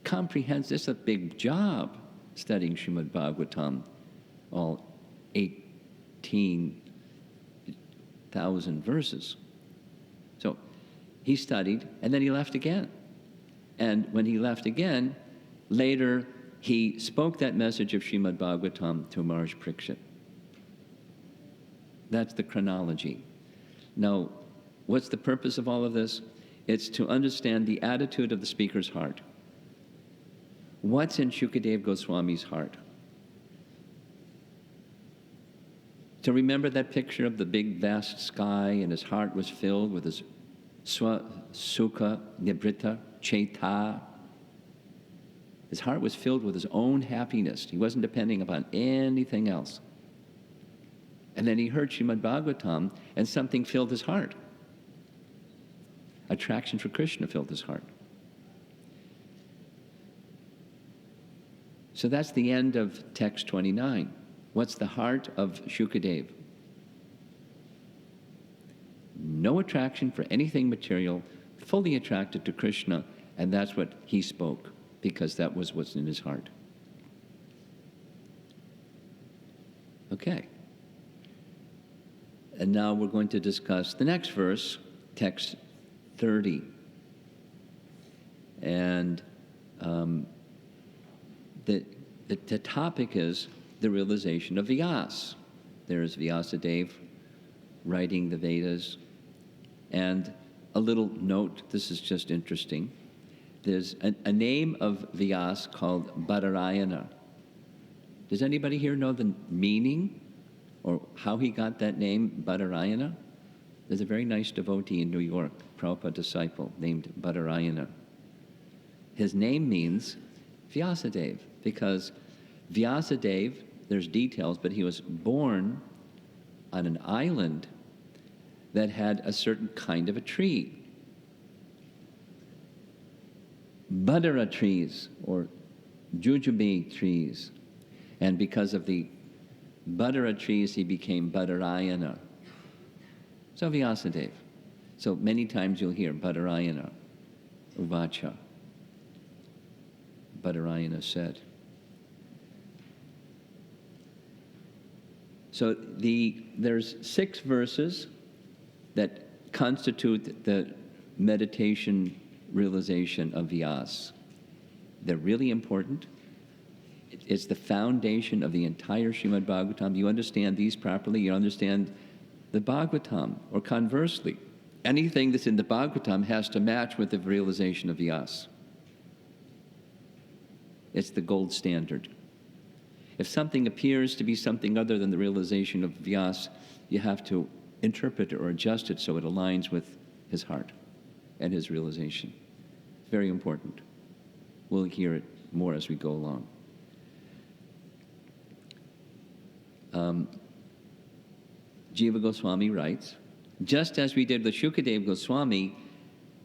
Comprehensive, it's a big job studying Srimad Bhagavatam, all 18,000 verses. So he studied, and then he left again. And when he left again, later he spoke that message of Srimad Bhagavatam to Maharaj Parikshit. That's the chronology. Now, what's the purpose of all of this? It's to understand the attitude of the speaker's heart. What's in Sukadeva Goswami's heart? To remember that picture of the big vast sky, and his heart was filled with his sukha, nibrita, cheta. His heart was filled with his own happiness. He wasn't depending upon anything else. And then he heard Srimad Bhagavatam, and something filled his heart. Attraction for Krishna filled his heart. So that's the end of text 29. What's the heart of Sukadeva? No attraction for anything material, fully attracted to Krishna, and that's what he spoke, because that was what's in his heart. Okay. And now we're going to discuss the next verse, text 30. And the topic is the realization of Vyasa. There is Vyasadeva writing the Vedas. And a little note, this is just interesting. There's a name of Vyasa called Badarayana. Does anybody here know the meaning or how he got that name, Badarayana? There's a very nice devotee in New York, Prabhupada disciple, named Badarayana. His name means Vyasadeva, because Vyasadeva, there's details, but he was born on an island that had a certain kind of a tree. Badara trees, or jujube trees. And because of the Badara trees, he became Badarayana. So Vyasadeva. So many times you'll hear Badarayana, Uvacha. Badarayana said. So there's 6 verses that constitute the meditation realization of Vyasa. They're really important. It's the foundation of the entire Srimad Bhagavatam. You understand these properly, you understand the Bhagavatam. Or conversely, anything that's in the Bhagavatam has to match with the realization of Vyasa. It's the gold standard. If something appears to be something other than the realization of Vyasa, you have to interpret it or adjust it so it aligns with his heart and his realization. It's very important. We'll hear it more as we go along. Jiva Goswami writes, just as we did with Sukadeva Goswami,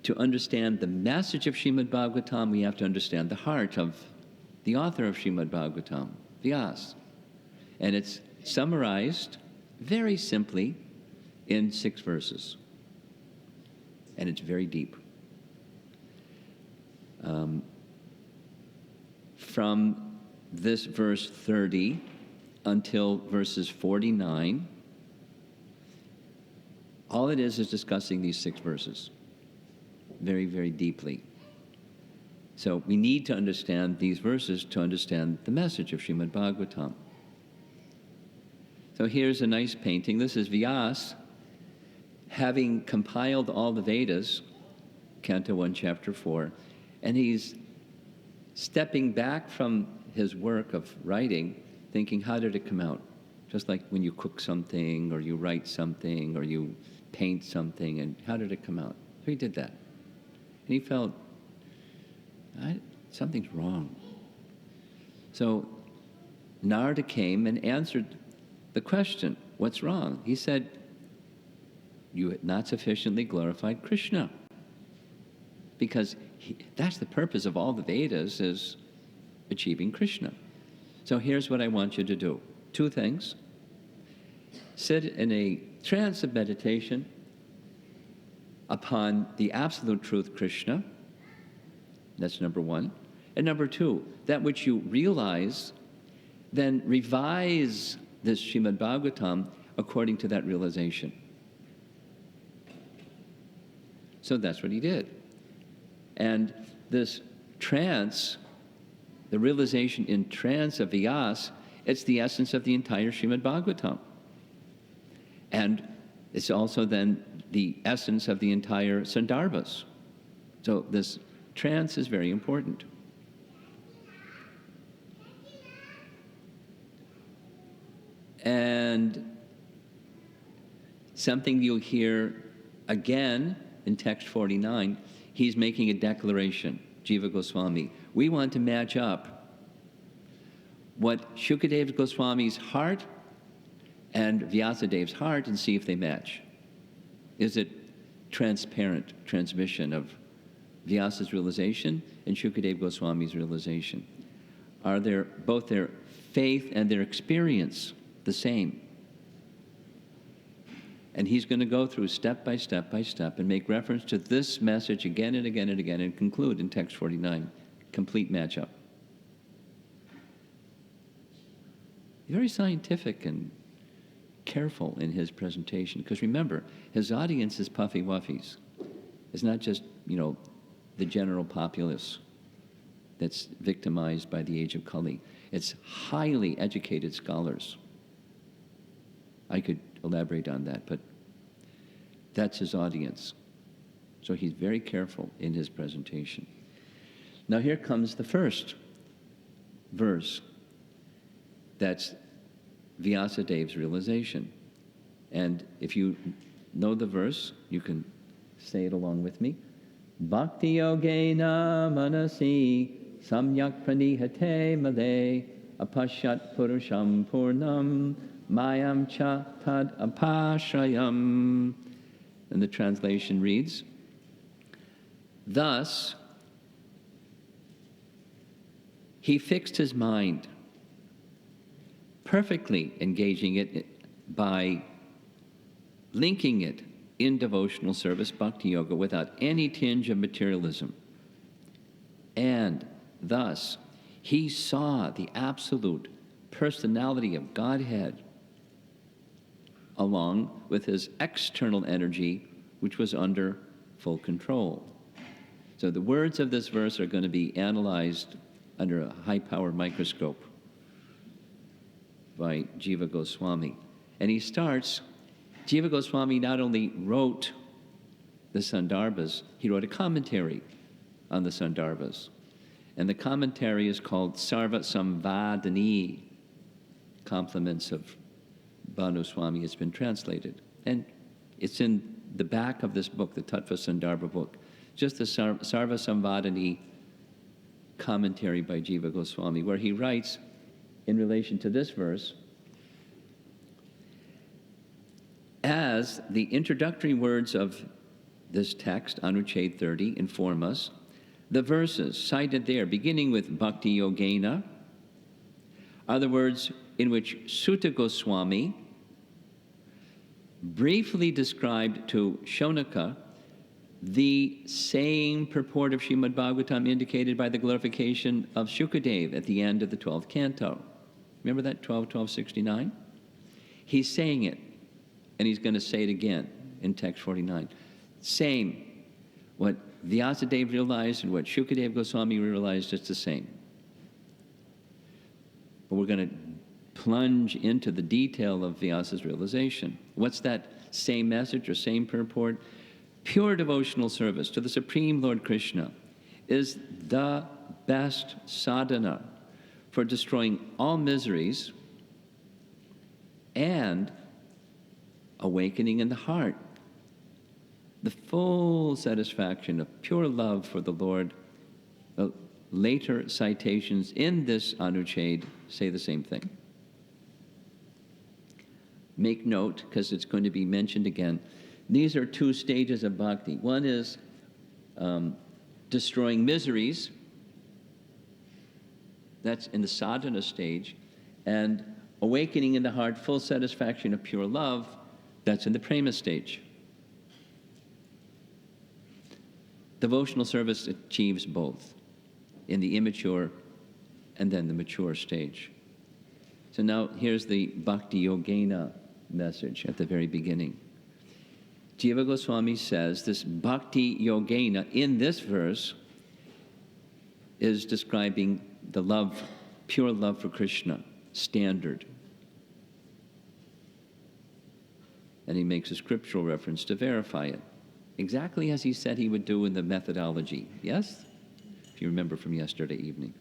to understand the message of Srimad Bhagavatam, we have to understand the heart of the author of Srimad Bhagavatam, Vyasa. And it's summarized very simply in 6 verses. And it's very deep. From this verse 30 until verses 49, all it is discussing these 6 verses very, very deeply. So we need to understand these verses to understand the message of Srimad Bhagavatam. So here's a nice painting. This is Vyasa, having compiled all the Vedas, Canto 1, Chapter 4, and he's stepping back from his work of writing, thinking, how did it come out? Just like when you cook something, or you write something, or you paint something, and how did it come out? So he did that. And he felt, something's wrong. So Narada came and answered the question, what's wrong? He said, you had not sufficiently glorified Krishna. Because that's the purpose of all the Vedas, is achieving Krishna. So here's what I want you to do. 2 things. Sit in a trance of meditation upon the absolute truth, Krishna. That's number 1. And number 2, that which you realize, then revise this Srimad Bhagavatam according to that realization. So that's what he did. And this trance, the realization in trance of Vyasa, it's the essence of the entire Srimad Bhagavatam. And it's also then the essence of the entire Sandarbhas. So this trance is very important. And something you'll hear again in text 49, he's making a declaration, Jiva Goswami. We want to match up what Sukadeva Goswami's heart and Vyasadev's heart and see if they match. Is it transparent transmission of Vyasa's realization and Sukadeva Goswami's realization? Are there both their faith and their experience the same? And he's going to go through step by step by step and make reference to this message again and again and again and conclude in text 49, complete matchup. Very scientific and careful in his presentation, because remember, his audience is puffy wuffies. It's not just, the general populace that's victimized by the age of Kali. It's highly educated scholars. I could elaborate on that, but that's his audience. So he's very careful in his presentation. Now here comes the first verse. That's Vyasadev's realization. And if you know the verse, you can say it along with me. Bhakti yogena manasi samyak pranihate male apashat purusham purnam mayam cha tad apashrayam. And the translation reads, thus, he fixed his mind, perfectly engaging it by linking it in devotional service, bhakti yoga, without any tinge of materialism. And thus, he saw the absolute personality of Godhead along with his external energy, which was under full control. So the words of this verse are going to be analyzed under a high-powered microscope by Jiva Goswami. And he starts, Jiva Goswami not only wrote the Sandarbhas, he wrote a commentary on the Sandarbhas. And the commentary is called Sarva Samvadani, Compliments of Bhanu Swami. Has been translated. And it's in the back of this book, the Tattva Sandarbha book, just the Sarva Samvadani commentary by Jiva Goswami, where he writes, in relation to this verse, as the introductory words of this text, Anucheda 30, inform us, the verses cited there, beginning with Bhakti Yogena, are the words in which Suta Goswami briefly described to Shonaka the same purport of Srimad Bhagavatam indicated by the glorification of Sukadeva at the end of the 12th canto. Remember that 12:1269? He's saying it, and he's going to say it again in text 49. Same. What Vyasadeva realized and what Sukadeva Goswami realized, it's the same. But we're going to plunge into the detail of Vyasa's realization. What's that same message or same purport? Pure devotional service to the Supreme Lord Krishna is the best sadhana for destroying all miseries and awakening in the heart the full satisfaction of pure love for the Lord. The later citations in this Anucheda say the same thing. Make note, because it's going to be mentioned again, these are two stages of bhakti. One is destroying miseries. That's in the sadhana stage. And awakening in the heart, full satisfaction of pure love, that's in the prema stage. Devotional service achieves both in the immature and then the mature stage. So now here's the Bhakti Yogena message at the very beginning. Jiva Goswami says this Bhakti Yogena in this verse is describing the love, pure love for Krishna, standard. And he makes a scriptural reference to verify it, exactly as he said he would do in the methodology. Yes? If you remember from yesterday evening.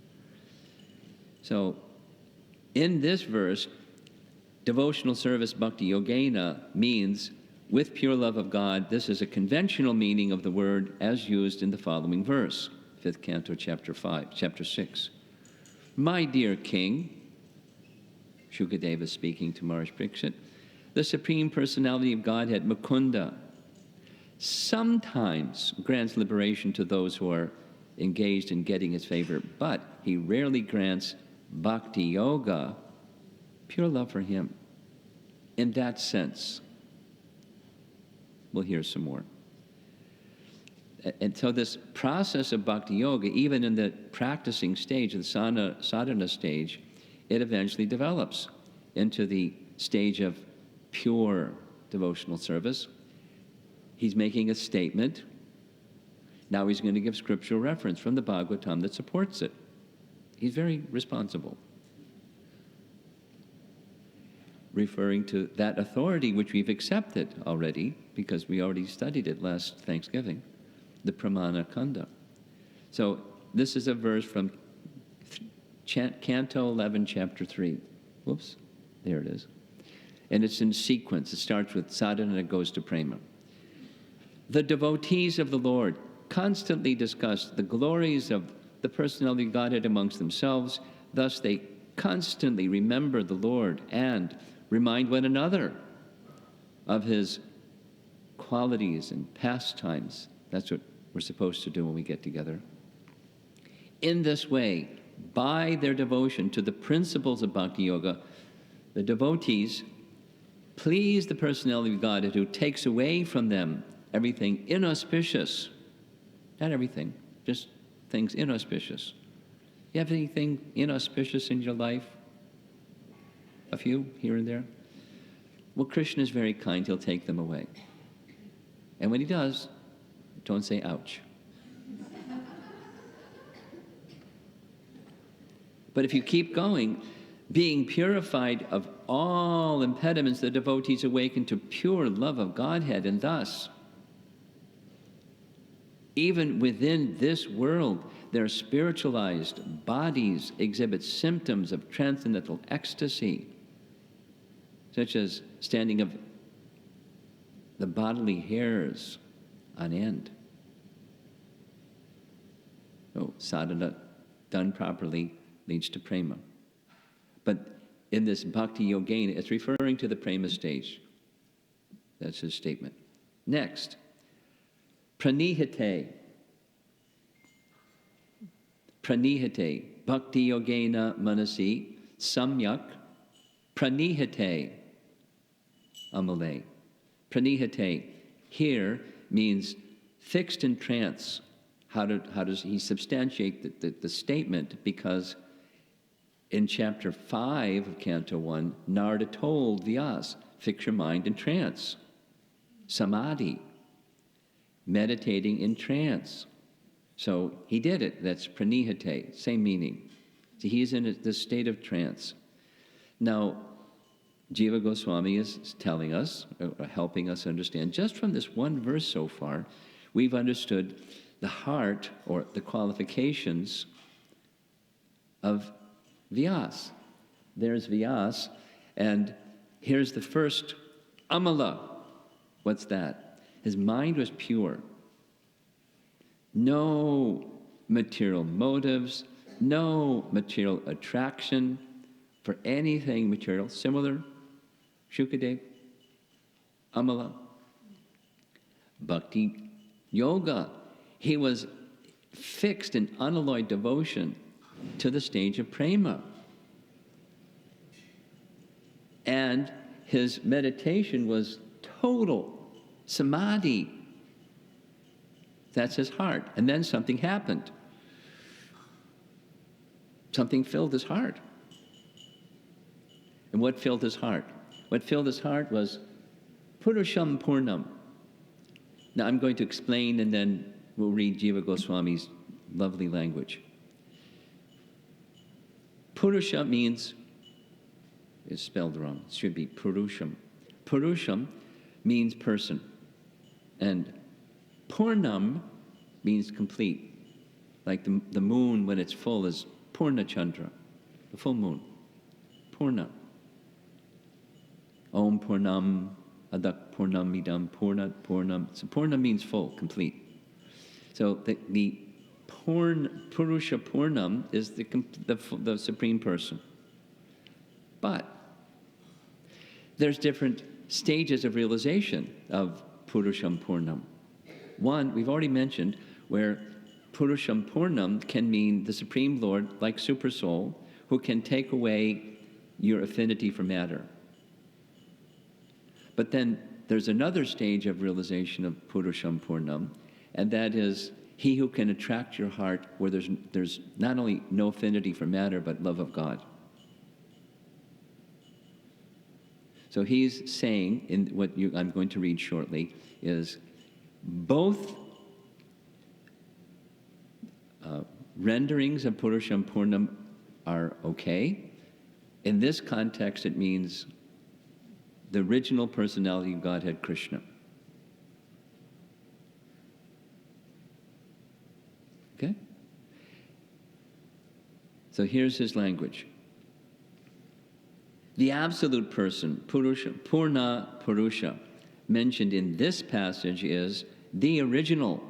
So, in this verse, devotional service Bhakti Yogena means with pure love of God. This is a conventional meaning of the word as used in the following verse, 5th canto, chapter 6. My dear king, Sukadeva speaking to Maharaj Pariksit, the Supreme Personality of Godhead, Mukunda, sometimes grants liberation to those who are engaged in getting his favor, but he rarely grants bhakti yoga, pure love for him. In that sense, we'll hear some more. And so this process of bhakti yoga, even in the practicing stage, the sadhana stage, it eventually develops into the stage of pure devotional service. He's making a statement. Now he's going to give scriptural reference from the Bhagavatam that supports it. He's very responsible. Referring to that authority which we've accepted already, because we already studied it last Thanksgiving, the Pramana Kanda. So this is a verse from Canto 11, Chapter 3. Whoops, there it is. And it's in sequence. It starts with sadhana and it goes to prema. The devotees of the Lord constantly discuss the glories of the personality of Godhead amongst themselves. Thus they constantly remember the Lord and remind one another of his qualities and pastimes. That's what we're supposed to do when we get together. In this way, by their devotion to the principles of Bhakti Yoga, the devotees please the personality of Godhead who takes away from them everything inauspicious. Not everything, just things inauspicious. You have anything inauspicious in your life? A few here and there? Well, Krishna is very kind. He'll take them away. And when he does, don't say ouch. But if you keep going, being purified of all impediments, the devotees awaken to pure love of Godhead, and thus, even within this world, their spiritualized bodies exhibit symptoms of transcendental ecstasy, such as standing of the bodily hairs on end. So sadhana done properly leads to prema. But in this bhakti yogena, it's referring to the prema stage. That's his statement. Next, pranihite. Pranihite. Bhakti yogena manasi samyak pranihite amale. Pranihite here means fixed in trance. How does he substantiate the statement? Because in chapter 5 of Canto 1, Narada told Vyas, fix your mind in trance. Samadhi, meditating in trance. So he did it. That's pranihite, same meaning. So he's in this state of trance. Now, Jiva Goswami is telling us, or helping us understand, just from this one verse so far, we've understood the heart, or the qualifications of Vyas. There's Vyas, and here's the first amala. What's that? His mind was pure. No material motives, no material attraction for anything material. Similar, Sukadeva, amala. Bhakti yoga. He was fixed in unalloyed devotion to the stage of prema. And his meditation was total samadhi. That's his heart. And then something happened. Something filled his heart. And what filled his heart? What filled his heart was Purusham Purnam. Now I'm going to explain and then we'll read Jiva Goswami's lovely language. Purusha means, it's spelled wrong, it should be Purusham. Purusham means person. And Purnam means complete. Like the moon when it's full is Purna Chandra, the full moon. Purna. Om Purnam, Adak Purnam Idam, Purnam. So Purna means full, complete. So the Purusha Purnam is the Supreme Person. But there's different stages of realization of Purusham Purnam. One, we've already mentioned, where Purusham Purnam can mean the Supreme Lord, like Super Soul, who can take away your affinity for matter. But then there's another stage of realization of Purusham Purnam, and that is he who can attract your heart where there's not only no affinity for matter, but love of God. So he's saying, in what I'm going to read shortly, is both renderings of Purusham Purnam are okay. In this context, it means the original personality of Godhead, Krishna. Okay? So here's his language. The absolute person, Purusha, Purna Purusha, mentioned in this passage is the original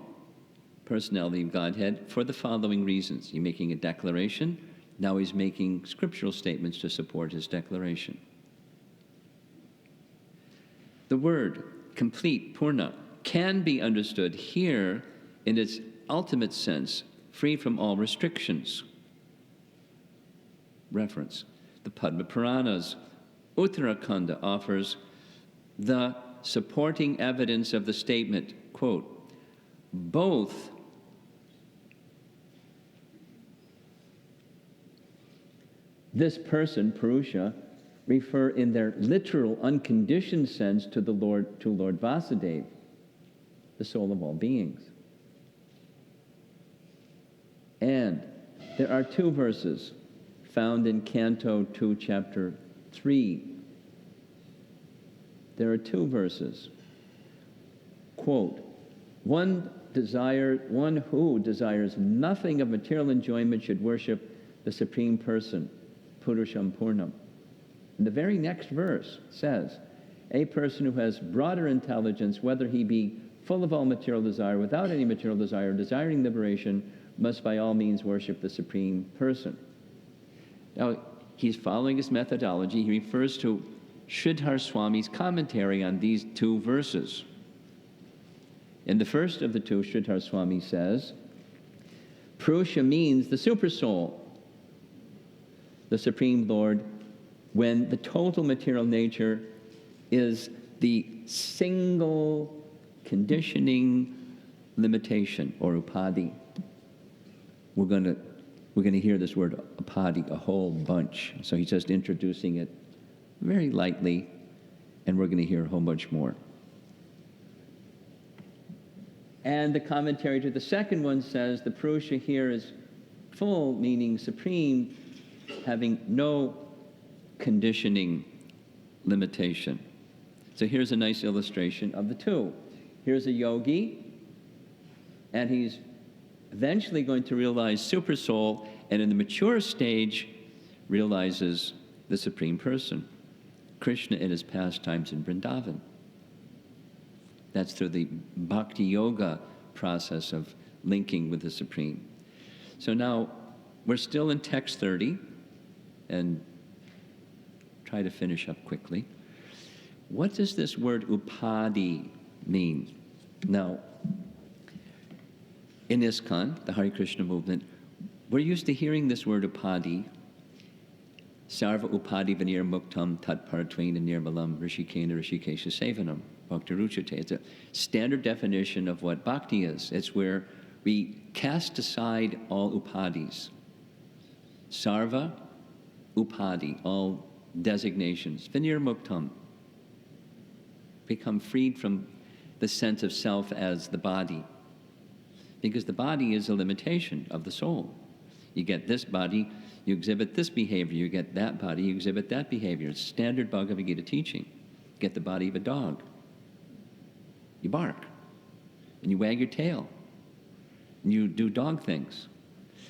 personality of Godhead for the following reasons. He's making a declaration. Now he's making scriptural statements to support his declaration. The word complete, Purna, can be understood here in its ultimate sense, free from all restrictions. Reference. The Padma Puranas, Uttarakhanda offers the supporting evidence of the statement, quote, both this person, Purusha, refer in their literal, unconditioned sense to Lord Vyasadeva, the soul of all beings. And there are two verses found in Canto 2, Chapter 3. There are two verses. Quote, one who desires nothing of material enjoyment should worship the Supreme Person, Purusham Purnam. And the very next verse says, a person who has broader intelligence, whether he be full of all material desire, without any material desire, desiring liberation, must by all means worship the Supreme Person. Now, he's following his methodology. He refers to Sridhar Swami's commentary on these two verses. In the first of the two, Sridhar Swami says, Purusha means the super soul, the Supreme Lord, when the total material nature is the single conditioning limitation, or Upadhi. We're going to hear this word Upadhi a whole bunch. So he's just introducing it very lightly, and we're going to hear a whole bunch more. And the commentary to the second one says the Purusha here is full, meaning supreme, having no conditioning limitation. So here's a nice illustration of the two. Here's a yogi, and he's eventually going to realize super soul, and in the mature stage realizes the Supreme Person, Krishna in his pastimes in Vrindavan. That's through the bhakti yoga process of linking with the Supreme. So now we're still in text 30, and try to finish up quickly. What does this word Upadhi mean? Now, in ISKCON, the Hare Krishna movement, we're used to hearing this word Upadhi. Sarva Upadhi Vinir Muktam Tat Paratvaina Nirmalam Rishikena Rishikesha Sevanam Bhakti Ruchate. It's a standard definition of what bhakti is. It's where we cast aside all upadhis. Sarva Upadhi, all designations. Vinir Muktam. Become freed from the sense of self as the body. Because the body is a limitation of the soul. You get this body, you exhibit this behavior. You get that body, you exhibit that behavior. It's standard Bhagavad Gita teaching. You get the body of a dog. You bark. And you wag your tail. And you do dog things.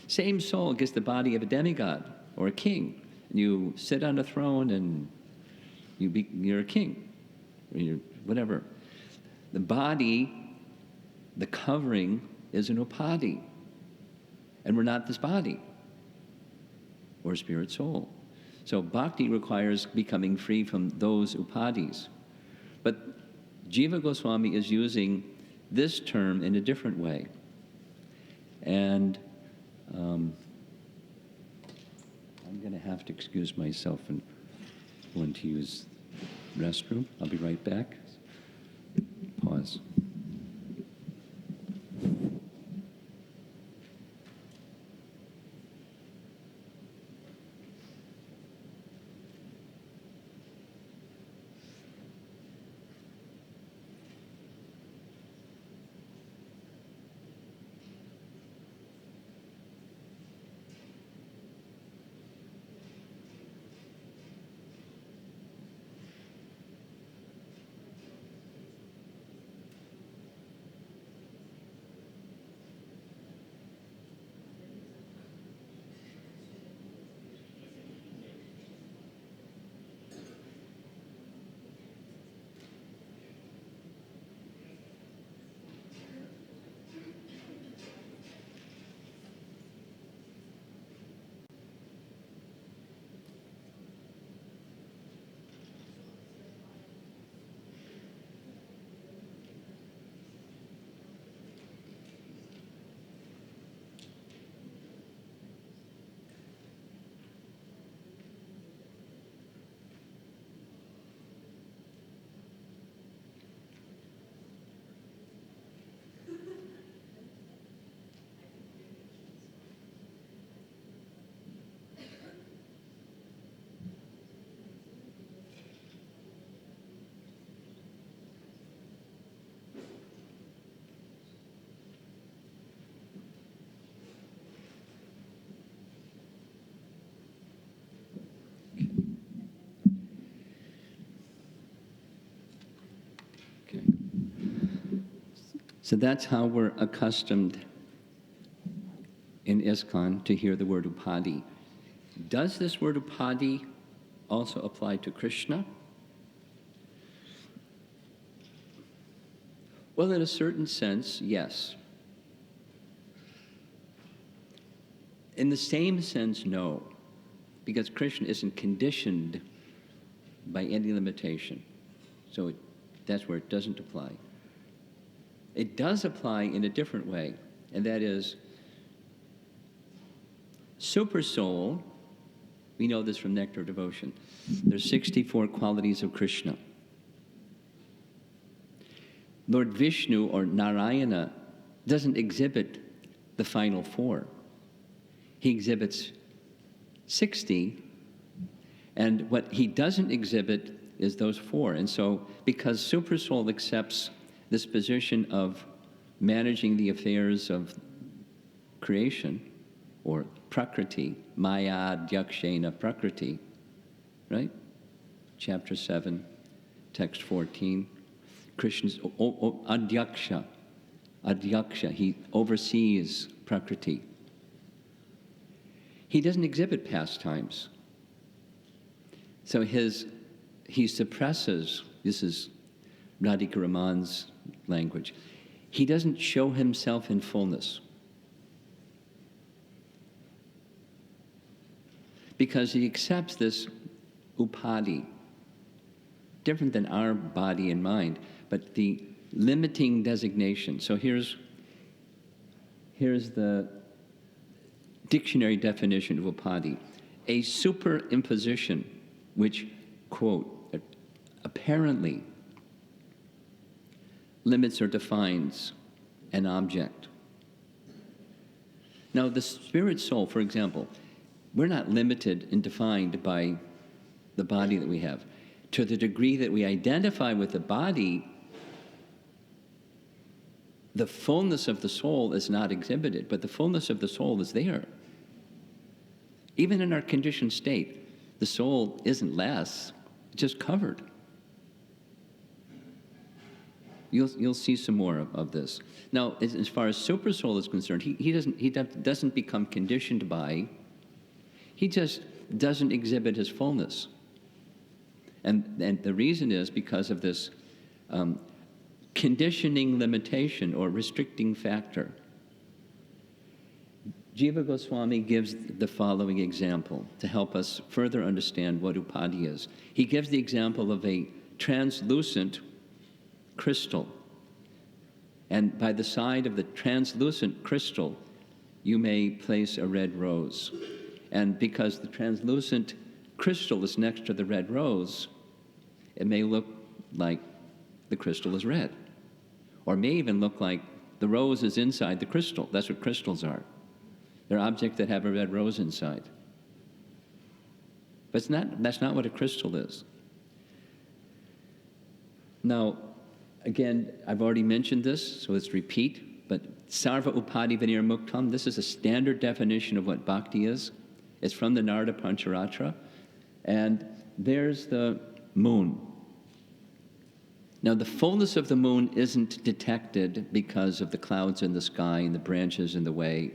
Same soul gets the body of a demigod or a king. And you sit on a throne and you're a king. Or you're whatever. The body, the covering, is an upadhi. And we're not this body or spirit soul. So bhakti requires becoming free from those upadhis. But Jiva Goswami is using this term in a different way. And I'm going to have to excuse myself and go in to use the restroom. I'll be right back. Pause. So that's how we're accustomed in ISKCON to hear the word Upadhi. Does this word Upadhi also apply to Krishna? Well, in a certain sense, yes. In the same sense, no, because Krishna isn't conditioned by any limitation. So that's where it doesn't apply. It does apply in a different way, and that is super soul. We know this from Nectar of Devotion. There's 64 qualities of Krishna. Lord Vishnu or Narayana doesn't exhibit the final 4. He exhibits 60, and what he doesn't exhibit is those 4. And so, because super soul accepts this position of managing the affairs of creation, or prakriti, maya dyakshena prakriti, right? Chapter 7, text 14. Krishna's adyaksha, he oversees prakriti. He doesn't exhibit pastimes. So he suppresses, this is Radhika Raman's language, he doesn't show himself in fullness. Because he accepts this upadhi, different than our body and mind, but the limiting designation. So here's the dictionary definition of upadhi. A superimposition which, quote, apparently limits or defines an object. Now, the spirit soul, for example, we're not limited and defined by the body that we have. To the degree that we identify with the body, the fullness of the soul is not exhibited, but the fullness of the soul is there. Even in our conditioned state, the soul isn't less, it's just covered. You'll see some more of this. Now, as far as super soul is concerned, he doesn't become conditioned by. He just doesn't exhibit his fullness, and the reason is because of this conditioning limitation or restricting factor. Jiva Goswami gives the following example to help us further understand what upadhi is. He gives the example of a translucent crystal. And by the side of the translucent crystal, you may place a red rose. And because the translucent crystal is next to the red rose, it may look like the crystal is red. Or may even look like the rose is inside the crystal. That's what crystals are. They're objects that have a red rose inside. But that's not what a crystal is. Now, again, I've already mentioned this, so let's repeat, but Sarva Upadhi Vinir Muktam, this is a standard definition of what bhakti is. It's from the Narada Pancharatra, and there's the moon. Now, the fullness of the moon isn't detected because of the clouds in the sky and the branches in the way.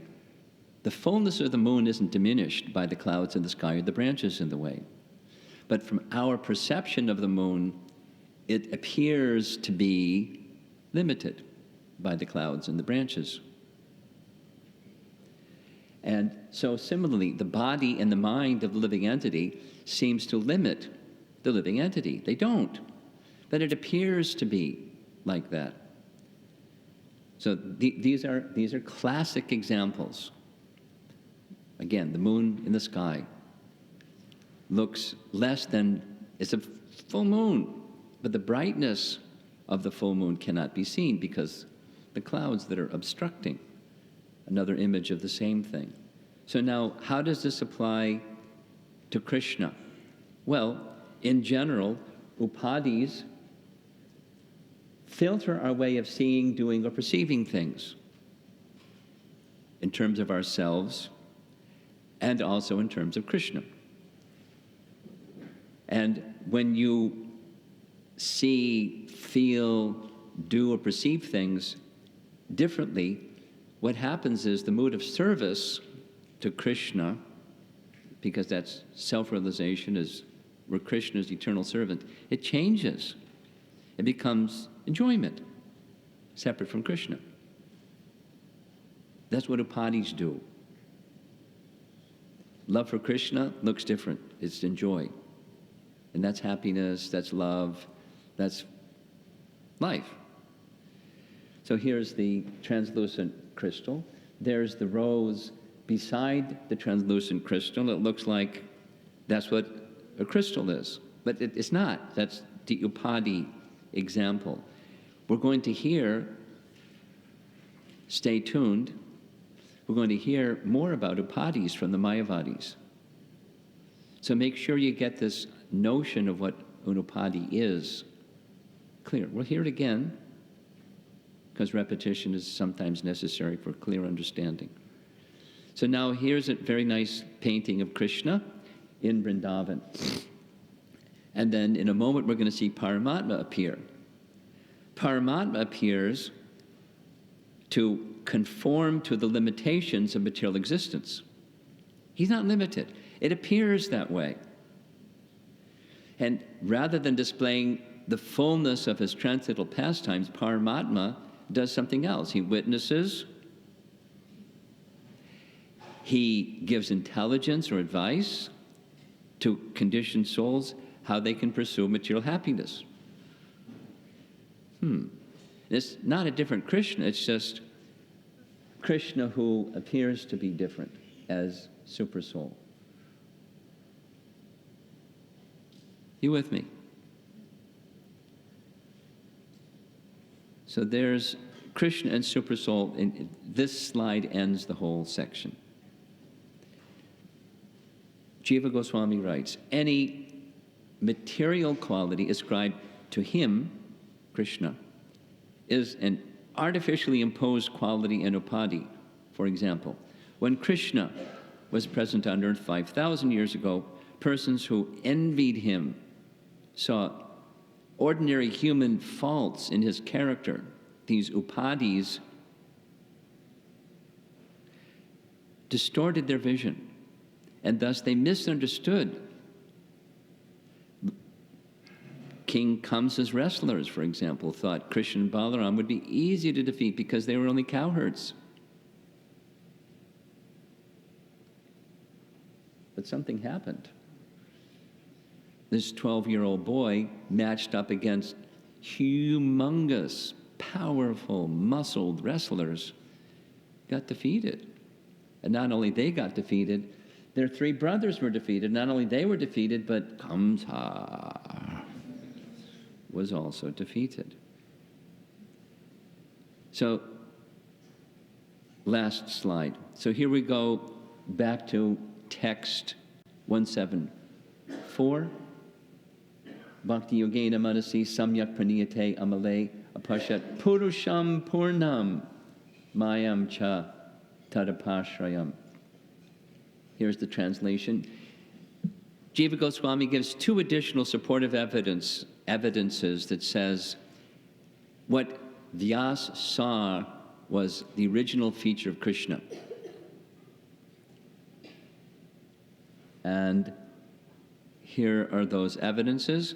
The fullness of the moon isn't diminished by the clouds in the sky or the branches in the way. But from our perception of the moon, it appears to be limited by the clouds and the branches. And so similarly, the body and the mind of the living entity seems to limit the living entity. They don't, but it appears to be like that. So these are classic examples. Again, the moon in the sky looks less than, it's a full moon, but the brightness of the full moon cannot be seen because the clouds that are obstructing. Another image of the same thing. So now, how does this apply to Krishna? Well, in general, upadhis filter our way of seeing, doing, or perceiving things in terms of ourselves and also in terms of Krishna. And when you see, feel, do, or perceive things differently, what happens is the mood of service to Krishna, because that's self-realization, is where Krishna is the eternal servant, it changes. It becomes enjoyment, separate from Krishna. That's what upadhis do. Love for Krishna looks different. It's enjoy. And that's happiness, that's love, that's life. So here's the translucent crystal. There's the rose beside the translucent crystal. It looks like that's what a crystal is. But it's not. That's the upadhi example. We're going to hear, stay tuned, we're going to hear more about upadhis from the Mayavadis. So make sure you get this notion of what an upadhi is clear. We'll hear it again, because repetition is sometimes necessary for clear understanding. So now here's a very nice painting of Krishna in Vrindavan. And then in a moment we're going to see Paramatma appear. Paramatma appears to conform to the limitations of material existence. He's not limited. It appears that way. And rather than displaying the fullness of his transcendental pastimes, Paramatma does something else. He witnesses, he gives intelligence or advice to conditioned souls how they can pursue material happiness. It's not a different Krishna, it's just Krishna who appears to be different as Super Soul. You with me? So there's Krishna and Super Soul. And this slide ends the whole section. Jiva Goswami writes, any material quality ascribed to him, Krishna, is an artificially imposed quality in Upadhi. For example, when Krishna was present on earth 5,000 years ago, persons who envied him saw ordinary human faults in his character, these upadhis, distorted their vision, and thus they misunderstood King Kamsa's wrestlers, for example, thought Krishna and Balaram would be easy to defeat because they were only cowherds. But something happened. This 12-year-old boy matched up against humongous, powerful, muscled wrestlers, got defeated. And not only they got defeated, their 3 brothers were defeated. Not only they were defeated, but Kamsa was also defeated. So, last slide. So here we go back to text 174. Bhakti Yogena Manasi Samyak Praniyate Amale Apashat Purusham Purnam Mayam Cha Tadapashrayam. Here's the translation. Jiva Goswami gives 2 additional supportive evidences that says what Vyasa saw was the original feature of Krishna. And here are those evidences.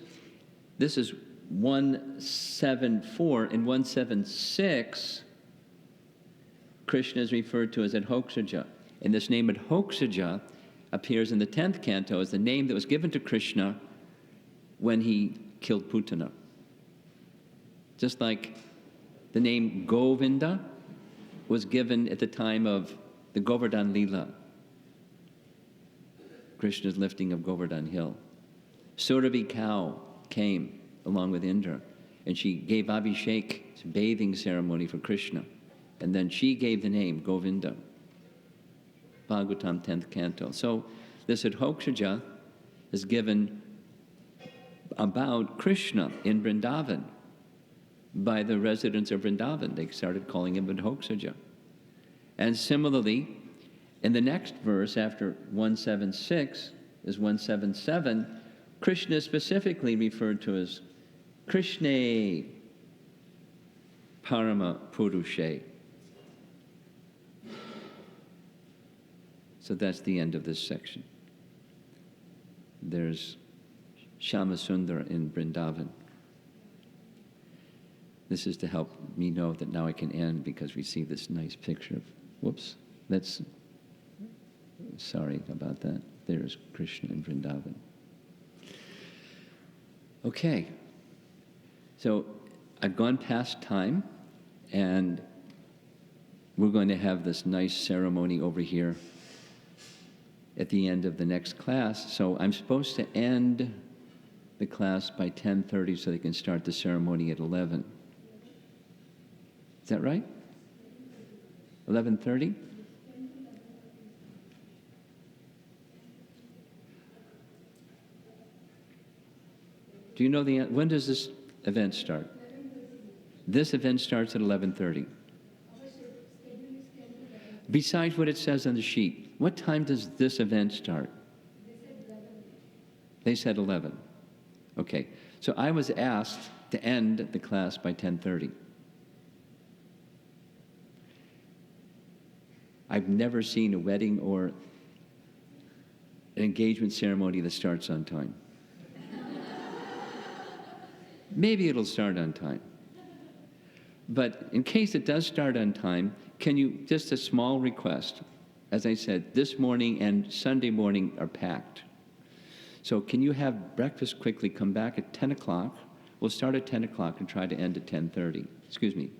This is 174. In 176, Krishna is referred to as Adhoksaja. And this name Adhoksaja appears in the 10th canto as the name that was given to Krishna when he killed Putana. Just like the name Govinda was given at the time of the Govardhan Leela, Krishna's lifting of Govardhan Hill. Surabhi cow came along with Indra, and she gave Abhishek, bathing ceremony for Krishna. And then she gave the name Govinda. Bhagavatam 10th canto. So this Adhoksaja is given about Krishna in Vrindavan by the residents of Vrindavan. They started calling him Adhoksaja. And similarly, in the next verse after 176 is 177, Krishna is specifically referred to as Krishna Parama Purushe. So that's the end of this section. There's Shyamasundar in Vrindavan. This is to help me know that now I can end because we see this nice picture of, whoops, sorry about that. There's Krishna in Vrindavan. Okay. So I've gone past time, and we're going to have this nice ceremony over here at the end of the next class. So I'm supposed to end the class by 10:30 so they can start the ceremony at 11. Is that right? 11:30? Do you know when does this event start? This event starts at 11:30. Besides what it says on the sheet, what time does this event start? They said 11. Okay. So I was asked to end the class by 10:30. I've never seen a wedding or an engagement ceremony that starts on time. Maybe it'll start on time. But in case it does start on time, can you, just a small request. As I said, this morning and Sunday morning are packed. So can you have breakfast quickly, come back at 10 o'clock, We'll start at 10 o'clock and try to end at 10:30. Excuse me.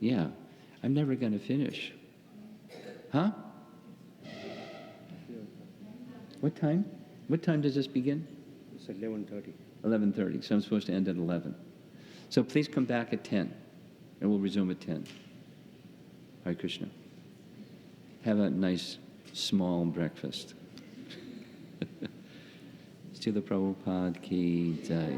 Yeah, I'm never going to finish. Huh? What time? What time does this begin? It's 11:30. 11:30, so I'm supposed to end at 11. So please come back at 10, and we'll resume at 10. Hare Krishna. Have a nice, small breakfast. Srila Prabhupada ki jai.